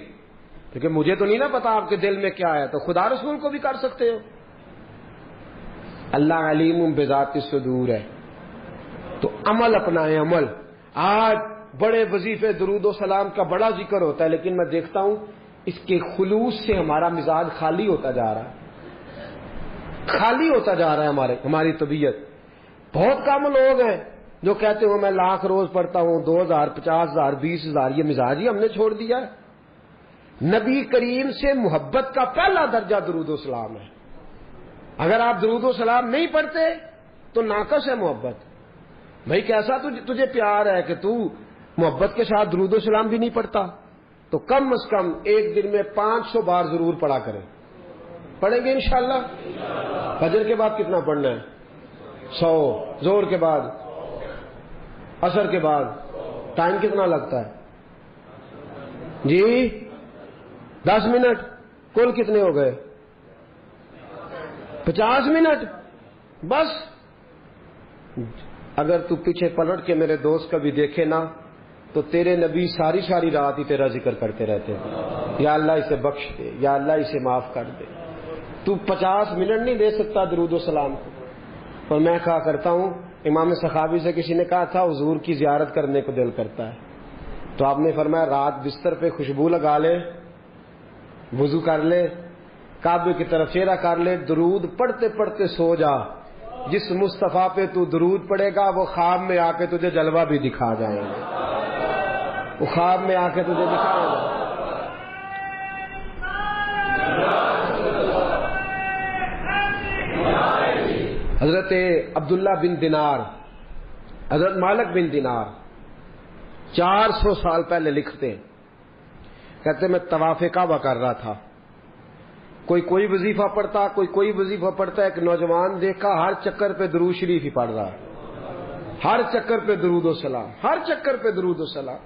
کیونکہ مجھے تو نہیں نا پتا آپ کے دل میں کیا ہے, تو خدا رسول کو بھی کر سکتے ہو. اللہ علیم بذات الصدور ہے. تو عمل اپنائیں, عمل. آج بڑے وظیفے درود و سلام کا بڑا ذکر ہوتا ہے, لیکن میں دیکھتا ہوں اس کے خلوص سے ہمارا مزاج خالی ہوتا جا رہا ہے, خالی ہوتا جا رہا ہے ہماری طبیعت. بہت کم لوگ ہیں جو کہتے ہو میں 1,00,000 روز پڑھتا ہوں, 2,000, 50,000, 20,000. یہ مزاج ہی ہم نے چھوڑ دیا ہے. نبی کریم سے محبت کا پہلا درجہ درود و سلام ہے. اگر آپ درود و سلام نہیں پڑھتے تو ناقص ہے محبت. بھائی کیسا تجھے پیار ہے کہ تو محبت کے ساتھ درود و سلام بھی نہیں پڑھتا؟ تو کم از کم ایک دن میں 500 بار ضرور پڑھا کریں. پڑھیں گے انشاءاللہ؟ فجر کے بعد کتنا پڑھنا ہے؟ 100. زور کے بعد, عصر کے بعد. ٹائم کتنا لگتا ہے جی؟ 10 منٹ. کل کتنے ہو گئے؟ 50 منٹ بس. اگر تو پیچھے پلٹ کے میرے دوست کبھی دیکھے نا تو تیرے نبی ساری رات ہی تیرا ذکر کرتے رہتے ہیں, یا اللہ اسے بخش دے, یا اللہ اسے معاف کر دے. تو 50 منٹ نہیں دے سکتا درود و سلام کو. اور میں کہا کرتا ہوں, امام سخاوی سے کسی نے کہا تھا حضور کی زیارت کرنے کو دل کرتا ہے, تو آپ نے فرمایا رات بستر پہ خوشبو لگا لے, وضو کر لے, کعبے کی طرف چہرہ کر لے, درود پڑھتے پڑھتے سو جا. جس مصطفیٰ پہ تو درود پڑے گا وہ خواب میں آ کے تجھے جلوہ بھی دکھا جائیں گے, وہ خواب میں آ کے تجھے دکھائیں گے. حضرت عبداللہ بن دینار, حضرت مالک بن دینار 400 سال پہلے لکھتے ہیں, کہتے میں طواف کعبہ کر رہا تھا, کوئی وظیفہ پڑھتا, کوئی وظیفہ پڑھتا. ایک نوجوان دیکھا ہر چکر پہ درود شریف ہی پڑھ رہا, ہر چکر پہ درود و سلام, ہر چکر پہ درود و سلام.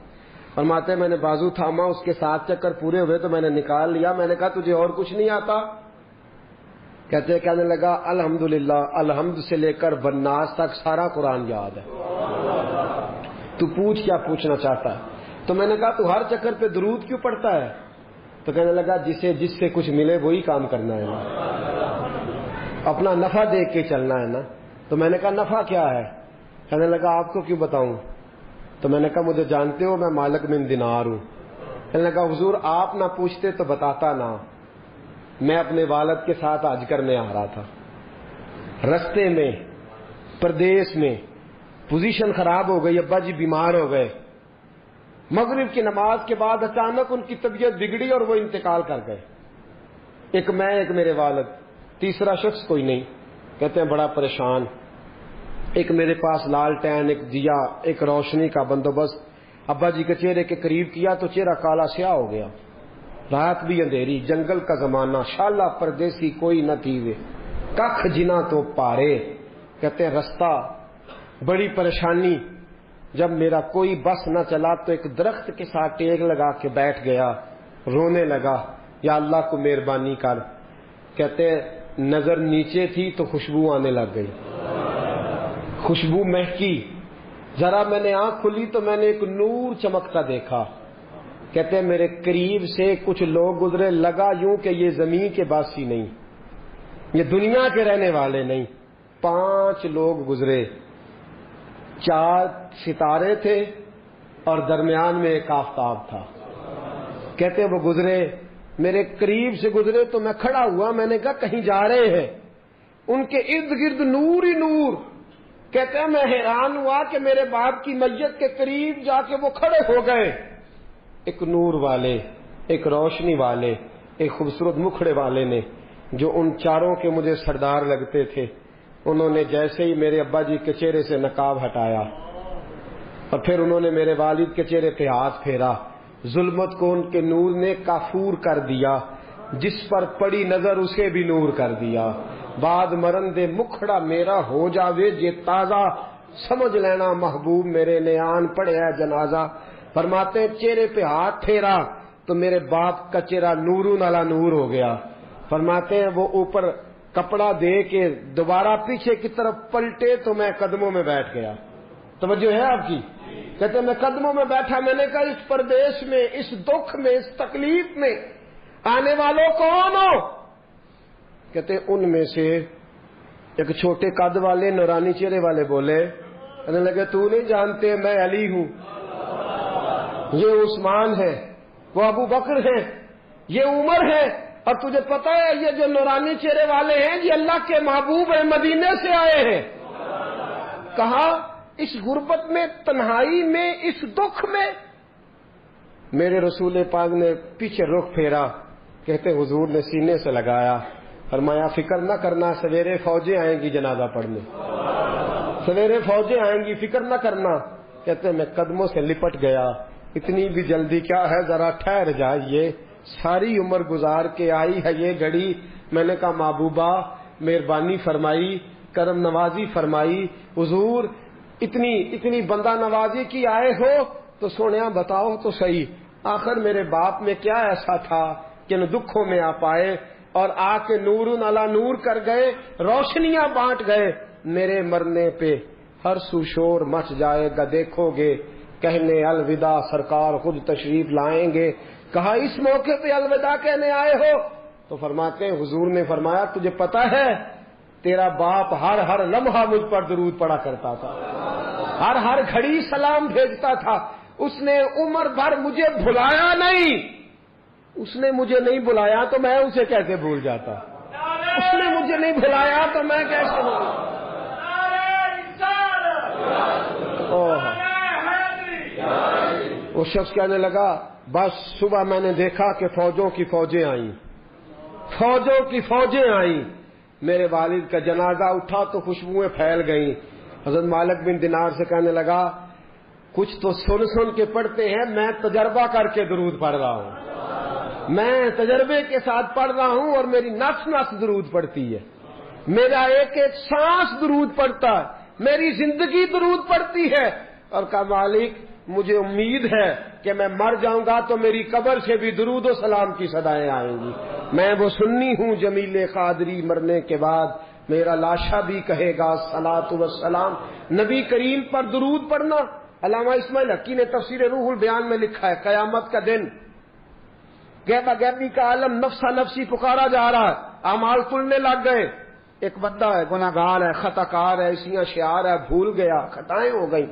فرماتے میں نے بازو تھاما, اس کے 7 چکر پورے ہوئے تو میں نے نکال لیا. میں نے کہا تجھے اور کچھ نہیں آتا؟ کہنے لگا الحمدللہ, الحمد سے لے کر والناس تک سارا قرآن یاد ہے. تو پوچھ کیا پوچھنا چاہتا ہے؟ تو میں نے کہا تو ہر چکر پہ درود کیوں پڑھتا ہے؟ تو کہنے لگا جس سے کچھ ملے وہی کام کرنا ہے نا, اپنا نفع دیکھ کے چلنا ہے نا. تو میں نے کہا نفع کیا ہے؟ کہنے لگا آپ کو کیوں بتاؤں؟ تو میں نے کہا مجھے جانتے ہو میں مالک بن دینار ہوں. کہنے لگا حضور آپ نہ پوچھتے تو بتاتا نا, میں اپنے والد کے ساتھ حج کرنے آ رہا تھا, رستے میں پردیس میں پوزیشن خراب ہو گئی, ابا جی بیمار ہو گئے. مغرب کی نماز کے بعد اچانک ان کی طبیعت بگڑی اور وہ انتقال کر گئے. ایک میں, ایک میرے والد, تیسرا شخص کوئی نہیں. کہتے ہیں بڑا پریشان. ایک میرے پاس لالٹین, ایک دیا, ایک روشنی کا بندوبست ابا جی کے چہرے کے قریب کیا تو چہرہ کالا سیاہ ہو گیا. رات بھی اندھیری, جنگل کا زمانہ, شالا پردیسی کوئی نہ تھی وے, کخ جنا تو پارے. کہتے ہیں رستہ بڑی پریشانی، جب میرا کوئی بس نہ چلا تو ایک درخت کے ساتھ ٹیک لگا کے بیٹھ گیا، رونے لگا، یا اللہ کو مہربانی کر۔ کہتے نظر نیچے تھی تو خوشبو آنے لگ گئی، خوشبو مہکی، ذرا میں نے آنکھ کھلی تو میں نے ایک نور چمکتا دیکھا۔ کہتے ہیں میرے قریب سے کچھ لوگ گزرے، لگا یوں کہ یہ زمین کے باسی نہیں، یہ دنیا کے رہنے والے نہیں۔ 5 لوگ گزرے، 4 ستارے تھے اور درمیان میں ایک آفتاب تھا۔ کہتے وہ گزرے، میرے قریب سے گزرے تو میں کھڑا ہوا، میں نے کہا کہیں جا رہے ہیں، ان کے ارد گرد نور ہی نور۔ کہتے ہیں میں حیران ہوا کہ میرے باپ کی میت کے قریب جا کے وہ کھڑے ہو گئے، ایک نور والے، ایک روشنی والے، ایک خوبصورت مکھڑے والے نے، جو ان 4 کے مجھے سردار لگتے تھے۔ انہوں نے جیسے ہی میرے ابا جی کے چہرے سے نقاب ہٹایا اور پھر انہوں نے میرے والد کے چہرے پہ ہاتھ پھیرا، ظلمت کو ان کے نور نے کافور کر دیا، جس پر پڑی نظر اسے بھی نور کر دیا۔ بعد مرن دے مکھڑا میرا ہو جاوے جے تازہ، سمجھ لینا محبوب میرے نے آن پڑے ہے جنازہ۔ فرماتے چہرے پہ ہاتھ پھیرا تو میرے باپ کا چہرہ نورون علی نور ہو گیا۔ فرماتے ہیں وہ اوپر کپڑا دے کے دوبارہ پیچھے کی طرف پلٹے تو میں قدموں میں بیٹھ گیا۔ توجہ ہے آپ کی؟ کہتے ہیں میں قدموں میں بیٹھا، میں نے کہا اس پردیش میں، اس دکھ میں، اس تکلیف میں آنے والوں کون ہو؟ کہتے ہیں ان میں سے ایک چھوٹے قد والے نورانی چہرے والے بولے، کہنے لگے تو نہیں جانتے میں علی ہوں، یہ عثمان ہے، وہ ابو بکر ہے، یہ عمر ہے، اور تجھے پتا ہے یہ جو نورانی چہرے والے ہیں یہ اللہ کے محبوب ہیں، مدینے سے آئے ہیں۔ کہا اس غربت میں، تنہائی میں، اس دکھ میں میرے رسول پاک نے پیچھے رخ پھیرا، کہتے حضور نے سینے سے لگایا، فرمایا فکر نہ کرنا، سویرے فوجیں آئیں گی جنازہ پڑھنے، سویرے فوجیں آئیں گی، فکر نہ کرنا۔ کہتے میں قدموں سے لپٹ گیا، اتنی بھی جلدی کیا ہے، ذرا ٹھہر جائیے، ساری عمر گزار کے آئی ہے یہ گھڑی۔ میں نے کہا محبوبہ مہربانی فرمائی، کرم نوازی فرمائی، حضور اتنی بندہ نوازی کی آئے ہو تو سونیا بتاؤ تو صحیح، آخر میرے باپ میں کیا ایسا تھا کہ ان دکھوں میں آپ آئے اور آ کے نور علی نور کر گئے، روشنیاں بانٹ گئے۔ میرے مرنے پہ ہر سو شور مچ جائے گا، دیکھو گے کہنے الوداع سرکار خود تشریف لائیں گے۔ کہا اس موقع پہ الوداع کہنے آئے ہو؟ تو فرماتے ہیں حضور نے فرمایا تجھے پتا ہے تیرا باپ ہر لمحہ مجھ پر درود پڑا کرتا تھا، ہر گھڑی سلام بھیجتا تھا، اس نے عمر بھر مجھے بھلایا نہیں، اس نے مجھے نہیں بلایا تو میں اسے کیسے بھول جاتا، اس نے مجھے نہیں بھلایا تو میں کیسے بھول۔ وہ شخص کہنے لگا بس صبح میں نے دیکھا کہ فوجوں کی فوجیں آئیں، فوجوں کی فوجیں آئیں، میرے والد کا جنازہ اٹھا تو خوشبوئیں پھیل گئیں۔ حضرت مالک بن دینار سے کہنے لگا کچھ تو سن کے پڑھتے ہیں، میں تجربہ کر کے درود پڑھ رہا ہوں، میں تجربے کے ساتھ پڑھ رہا ہوں اور میری نفس درود پڑھتی ہے، میرا ایک ایک سانس درود پڑھتا ہے، میری زندگی درود پڑھتی ہے۔ اور کہا مالک مجھے امید ہے کہ میں مر جاؤں گا تو میری قبر سے بھی درود و سلام کی صدائیں آئیں گی، میں وہ سنی ہوں جمیل قادری، مرنے کے بعد میرا لاشا بھی کہے گا صلاۃ و سلام۔ نبی کریم پر درود پڑھنا، علامہ اسماعیل حقی نے تفسیر روح البیان میں لکھا ہے قیامت کا دن غیبہ غیبی کا عالم نفسا نفسی پکارا جا رہا ہے، اعمال تلنے لگ گئے، ایک بندہ ہے گناہ گار ہے، خطا کار ہے، اسیاں شعار ہے، بھول گیا، خطائیں ہو گئی،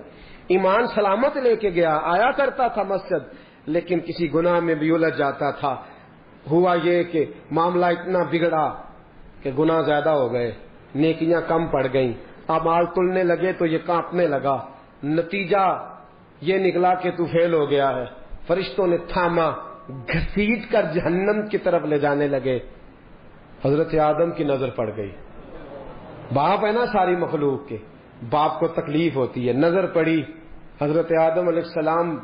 ایمان سلامت لے کے گیا، آیا کرتا تھا مسجد لیکن کسی گناہ میں بھی الجھ جاتا تھا۔ ہوا یہ کہ معاملہ اتنا بگڑا کہ گناہ زیادہ ہو گئے، نیکیاں کم پڑ گئیں، اعمال تلنے لگے تو یہ کانپنے لگا، نتیجہ یہ نکلا کہ تو فیل ہو گیا ہے۔ فرشتوں نے تھاما، گھسیٹ کر جہنم کی طرف لے جانے لگے۔ حضرت آدم کی نظر پڑ گئی، باپ ہے نا ساری مخلوق کے، باپ کو تکلیف ہوتی ہے، نظر پڑی، حضرت آدم علیہ السلام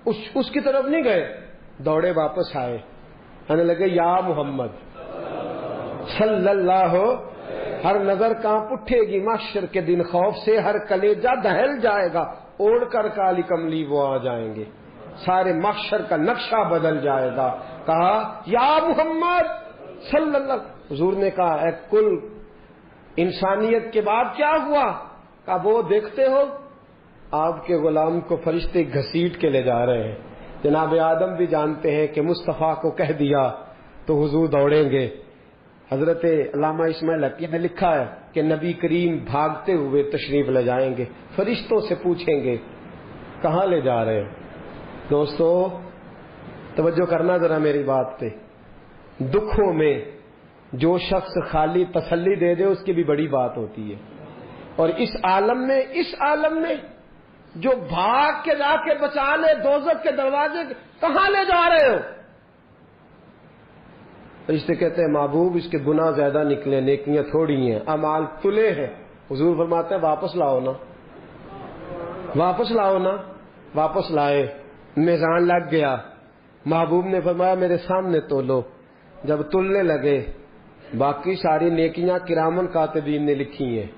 اس کی طرف نہیں گئے، دوڑے واپس آئے، کہنے لگے یا محمد صلی اللہ ہر نظر کانپ اٹھے گی محشر کے دن خوف سے، ہر کلیجہ دہل جائے گا، اوڑھ کر کالی کملی وہ آ جائیں گے، سارے محشر کا نقشہ بدل جائے گا۔ کہا یا محمد صلی اللہ، حضور نے کہا اے کل انسانیت کے بعد کیا ہوا؟ کہا وہ دیکھتے ہو آپ کے غلام کو فرشتے گھسیٹ کے لے جا رہے ہیں، جناب آدم بھی جانتے ہیں کہ مصطفیٰ کو کہہ دیا تو حضور دوڑیں گے۔ حضرت علامہ اسماعیل حقی نے لکھا ہے کہ نبی کریم بھاگتے ہوئے تشریف لے جائیں گے، فرشتوں سے پوچھیں گے کہاں لے جا رہے ہیں؟ دوستو توجہ کرنا ذرا میری بات پہ، دکھوں میں جو شخص خالی تسلی دے دے اس کی بھی بڑی بات ہوتی ہے، اور اس عالم میں جو بھاگ کے جا کے بچا لے دوزخ کے دروازے، کہاں لے جا رہے ہو؟ فرشتے کہتے ہیں محبوب اس کے گناہ زیادہ نکلے، نیکیاں تھوڑی ہیں، اعمال تلے ہیں۔ حضور فرماتے ہیں واپس لاؤ نا، واپس لاؤ نا، واپس لائے، میزان لگ گیا۔ محبوب نے فرمایا میرے سامنے تولو، جب تلنے لگے باقی ساری نیکیاں کرامن کاتبین نے لکھی ہیں،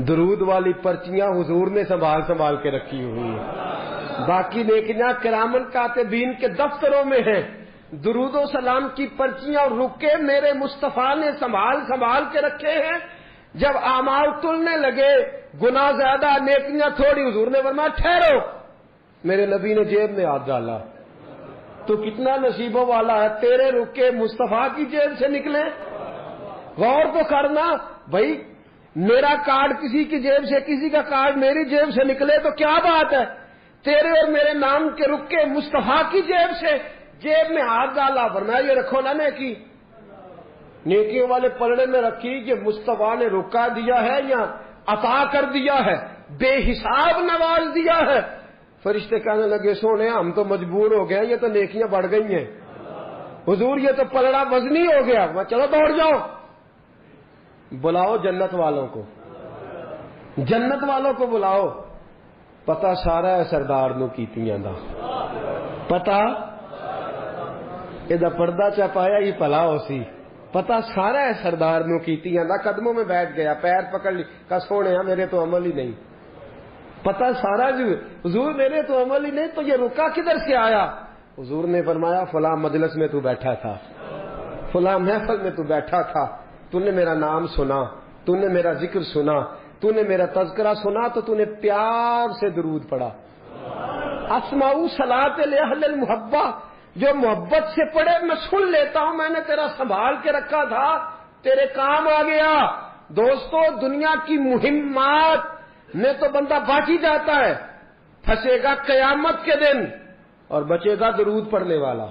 درود والی پرچیاں حضور نے سنبھال کے رکھی ہوئی ہیں، باقی نیکیاں کرامن کاتبین کے دفتروں میں ہیں، درود و سلام کی پرچیاں اور رکے میرے مصطفیٰ نے سنبھال کے رکھے ہیں۔ جب اعمال تلنے لگے، گناہ زیادہ نیکیاں تھوڑی، حضور نے فرمایا ٹھہرو، میرے نبی نے جیب میں ہاتھ ڈالا، تو کتنا نصیبوں والا ہے، تیرے رکے مصطفیٰ کی جیب سے نکلے۔ غور تو کرنا بھائی، میرا کارڈ کسی کی جیب سے، کسی کا کارڈ میری جیب سے نکلے تو کیا بات ہے، تیرے اور میرے نام کے رکے مصطفیٰ کی جیب سے، جیب میں ہاتھ ڈالا، فرمایا یہ رکھو نا نیکی، نیکیوں والے پلڑے میں رکھی کہ مصطفیٰ نے رکا دیا ہے یا عطا کر دیا ہے، بے حساب نواز دیا ہے۔ فرشتے کہنے لگے سونے ہم تو مجبور ہو گئے، یہ تو نیکیاں بڑھ گئی ہیں، حضور یہ تو پلڑا وزنی ہو گیا، میں چلو دوڑ جاؤ، بلاؤ جنت والوں کو، جنت والوں کو بلاؤ، پتہ سارا ہے سردار نو کیتیاں دا، پتہ یہ پردہ چپایا ہی پلا ہو سی، پتہ سارا ہے سردار نو کیتیاں دا، قدموں میں بیٹھ گیا، پیر پکڑ لی، کہا سونے میرے تو عمل ہی نہیں، پتہ سارا جو حضور میرے تو عمل ہی نہیں، تو یہ رکا کدھر سے آیا؟ حضور نے فرمایا فلاں مجلس میں تو بیٹھا تھا، فلاں محفل میں تو بیٹھا تھا، تو نے میرا نام سنا، تو نے میرا ذکر سنا، تو نے میرا تذکرہ سنا، تو نے پیار سے درود پڑھا۔ اسمعوا صلاۃ لأہل المحبہ، جو محبت سے پڑھے میں سن لیتا ہوں، میں نے تیرا سنبھال کے رکھا تھا، تیرے کام آ گیا۔ دوستو دنیا کی مہمات میں تو بندہ بچ ہی جاتا ہے، پھنسے گا قیامت کے دن، اور بچے گا درود پڑھنے والا،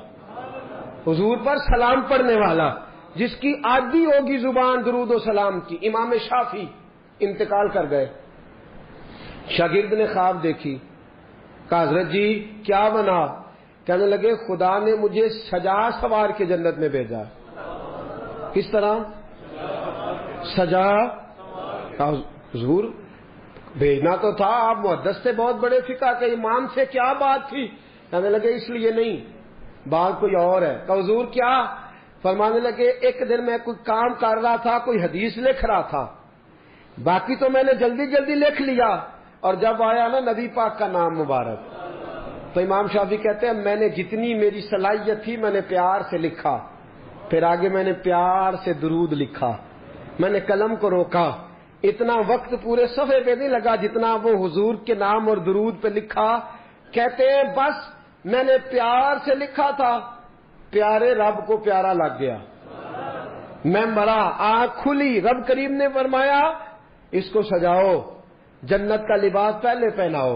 حضور پر سلام پڑھنے والا، جس کی عادی ہوگی زبان درود و سلام کی۔ امام شافعی انتقال کر گئے، شاگرد نے خواب دیکھی، کہا حضرت جی کیا بنا؟ کہنے لگے خدا نے مجھے سجا سوار کے جنت میں بھیجا۔ کس طرح سجا؟ حضور بھیجنا تو تھا، آپ محدث سے بہت بڑے فقہ کے امام سے، کیا بات تھی؟ کہنے لگے اس لیے نہیں، بات کوئی اور ہے۔ کہ حضور کیا؟ فرمانے لگے ایک دن میں کوئی کام کر رہا تھا، کوئی حدیث لکھ رہا تھا، باقی تو میں نے جلدی جلدی لکھ لیا، اور جب آیا نا نبی پاک کا نام مبارک، تو امام شافعی کہتے ہیں میں نے جتنی میری صلاحیت تھی میں نے پیار سے لکھا، پھر آگے میں نے پیار سے درود لکھا، میں نے قلم کو روکا، اتنا وقت پورے صفحے پہ نہیں لگا جتنا وہ حضور کے نام اور درود پہ لکھا۔ کہتے ہیں بس میں نے پیار سے لکھا تھا، پیارے رب کو پیارا لگ گیا، میں مرا، آنکھ کھلی، رب کریم نے فرمایا اس کو سجاؤ، جنت کا لباس پہلے پہناؤ،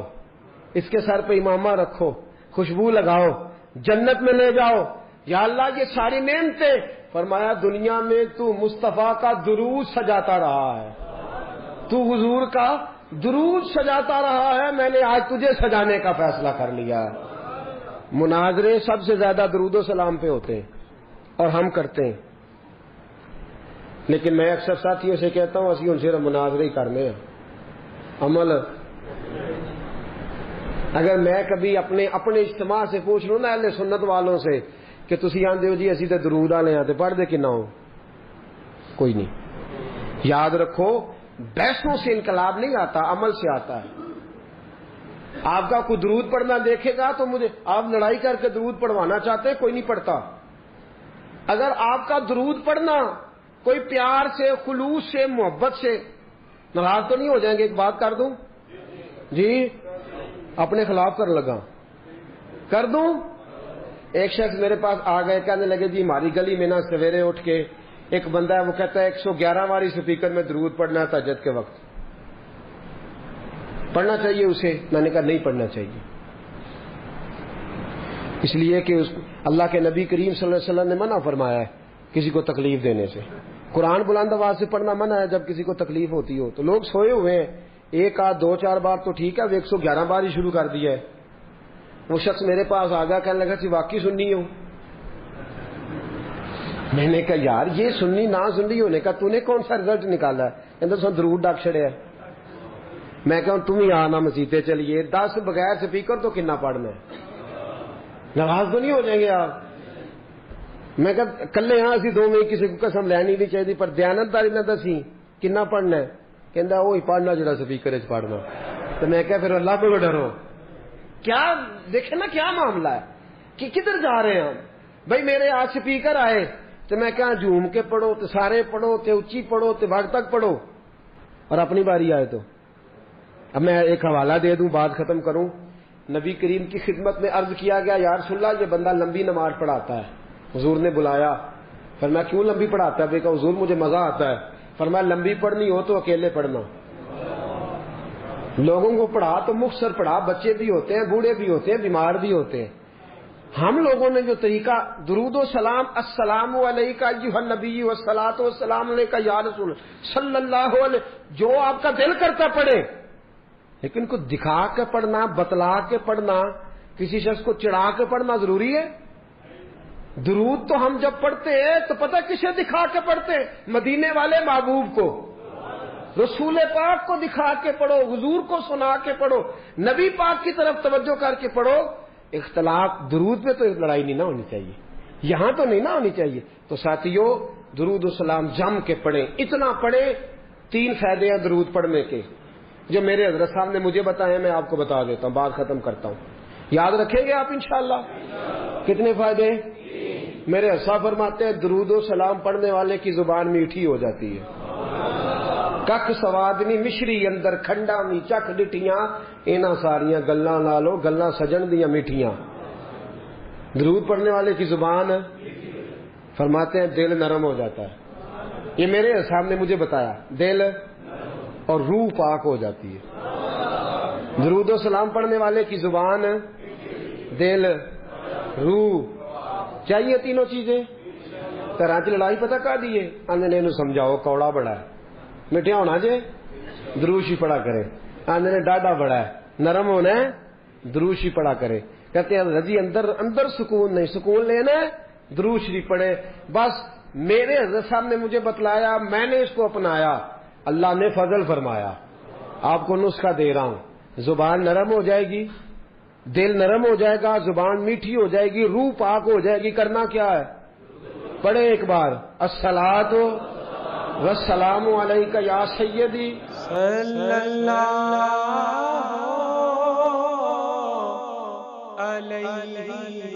اس کے سر پہ امامہ رکھو، خوشبو لگاؤ، جنت میں لے جاؤ۔ یا اللہ یہ ساری نعمتیں، فرمایا دنیا میں تو مصطفیٰ کا درود سجاتا رہا ہے، تو حضور کا درود سجاتا رہا ہے، میں نے آج تجھے سجانے کا فیصلہ کر لیا ہے۔ مناظرے سب سے زیادہ درود و سلام پہ ہوتے ہیں اور ہم کرتے ہیں، لیکن میں اکثر ساتھیوں سے کہتا ہوں اسی ان سے مناظرے ہی کرنے ہیں، عمل۔ اگر میں کبھی اپنے اجتماع سے پوچھ لوں نا اہل سنت والوں سے کہ تسی آندے ہو جی اسی تے درود والے ہیں تے پڑھ دے کنا ہو، کوئی نہیں، یاد رکھو بحثوں سے انقلاب نہیں آتا، عمل سے آتا ہے. آپ کا کوئی درود پڑھنا دیکھے گا تو مجھے آپ لڑائی کر کے درود پڑھوانا چاہتے ہیں، کوئی نہیں پڑھتا. اگر آپ کا درود پڑھنا کوئی پیار سے، خلوص سے، محبت سے، ناراض تو نہیں ہو جائیں گے؟ ایک بات کر دوں جی، اپنے خلاف کر لگا کر دوں. ایک شخص میرے پاس آ گئے، کہنے لگے جی ہماری گلی میں نا سویرے اٹھ کے ایک بندہ ہے، وہ کہتا ہے 111 باری سپیکر میں درود پڑھنا ہے تہجد کے وقت، پڑھنا چاہیے اسے؟ میں نے کہا نہیں پڑھنا چاہیے، اس لیے کہ اللہ کے نبی کریم صلی اللہ علیہ وسلم نے منع فرمایا ہے کسی کو تکلیف دینے سے. قرآن بلند آواز سے پڑھنا منع ہے جب کسی کو تکلیف ہوتی ہو. تو لوگ سوئے ہوئے ہیں، ایک آدھ 2-4 بار تو ٹھیک ہے، وہ 111 بار ہی شروع کر دیا ہے. وہ شخص میرے پاس آ گیا، کہنے لگا جی واقعی سننی ہو؟ میں نے کہا یار یہ سننی نہ سننی ہونے کا تو نے کون سا رزلٹ نکالا ہے؟ کہتے سن درود ڈاک چھڑیا ہے. میں کہا تم ہی آنا مسیطے چلیے، 10 بغیر سپیکر تو کنا پڑھنا ہے؟ ناراض تو نہیں ہو جائیں گے آپ؟ میں کہا کلے ہاں اسی دو میں کسی کو قسم لینی نہیں چاہیے، پر دیانتداری نہ دسی کنا پڑھنا ہے؟ کہندا وہی پڑھنا جڑا سپیکر وچ پڑھنا. تو میں کہا پھر اللہ کو ڈرو. کیا دیکھیں نا کیا معاملہ ہے کہ کدھر جا رہے ہیں ہم. بھائی میرے آج سپیکر آئے تو میں کہا جھوم کے پڑھو، تو سارے پڑھو، تو اچھی پڑھو، تو بھگ تک پڑھو، اور اپنی باری آئے تو. اب میں ایک حوالہ دے دوں، بات ختم کروں. نبی کریم کی خدمت میں عرض کیا گیا یا رسول اللہ یہ بندہ لمبی نماز پڑھاتا ہے. حضور نے بلایا، فرمایا کیوں لمبی پڑھاتا ہے؟ بے کہا حضور مجھے مزہ آتا ہے. فرمایا لمبی پڑھنی ہو تو اکیلے پڑھنا، لوگوں کو پڑھا تو مختصر پڑھا، بچے بھی ہوتے ہیں، بوڑھے بھی ہوتے ہیں، بیمار بھی ہوتے ہیں. ہم لوگوں نے جو طریقہ درود و سلام، السلام علیکہ ایھا النبی والصلاۃ والسلام علیکہ یا رسول صلی اللہ علیہ، جو آپ کا دل کرتا پڑھے، لیکن کو دکھا کے پڑھنا، بتلا کے پڑھنا، کسی شخص کو چڑھا کے پڑھنا ضروری ہے؟ درود تو ہم جب پڑھتے ہیں تو پتہ کسے دکھا کے پڑھتے ہیں؟ مدینے والے محبوب کو، رسول پاک کو دکھا کے پڑھو، حضور کو سنا کے پڑھو، نبی پاک کی طرف توجہ کر کے پڑھو. اختلاف درود پہ تو لڑائی نہیں نہ ہونی چاہیے، یہاں تو نہیں نہ ہونی چاہیے. تو ساتھیو درود و سلام جم کے پڑھیں، اتنا پڑھیں. 3 فائدے ہیں درود پڑھنے کے جو میرے حضرت صاحب نے مجھے بتائے، میں آپ کو بتا دیتا ہوں، بات ختم کرتا ہوں. یاد رکھیں گے آپ انشاءاللہ؟ کتنے فائدے؟ میرے حضرت فرماتے ہیں درود و سلام پڑھنے والے کی زبان میٹھی ہو جاتی ہے. کک سوادنی مشری اندر کھنڈا می چک ڈٹیاں، اینا ساریاں گلاں نالو گلاں سجن دیاں میٹھیاں. درود پڑھنے والے کی زبان فرماتے ہیں دل نرم ہو جاتا ہے. یہ میرے صاحب نے مجھے بتایا، دل اور روح پاک ہو جاتی ہے. درود و سلام پڑھنے والے کی زبان، دل، روح، چاہیے تینوں چیزیں. کراچی لڑائی پتہ کا دیے آنے نے سمجھاؤ کوڑا بڑا ہے، میٹھا ہونا جے دروشی پڑا کرے. آنے نے ڈاڈا بڑا ہے، نرم ہونا ہے دروشی پڑا کرے. کہتے ہیں رضی اندر سکون نہیں، سکون لینا ہے دروشی پڑھے. بس میرے حضرت صاحب نے مجھے بتلایا، میں نے اس کو اپنایا، اللہ نے فضل فرمایا. آپ کو نسخہ دے رہا ہوں، زبان نرم ہو جائے گی، دل نرم ہو جائے گا، زبان میٹھی ہو جائے گی، روح پاک ہو جائے گی. کرنا کیا ہے؟ پڑھیں ایک بار، الصلاۃ والسلام علیکہ یا سیدی صلی اللہ علیہ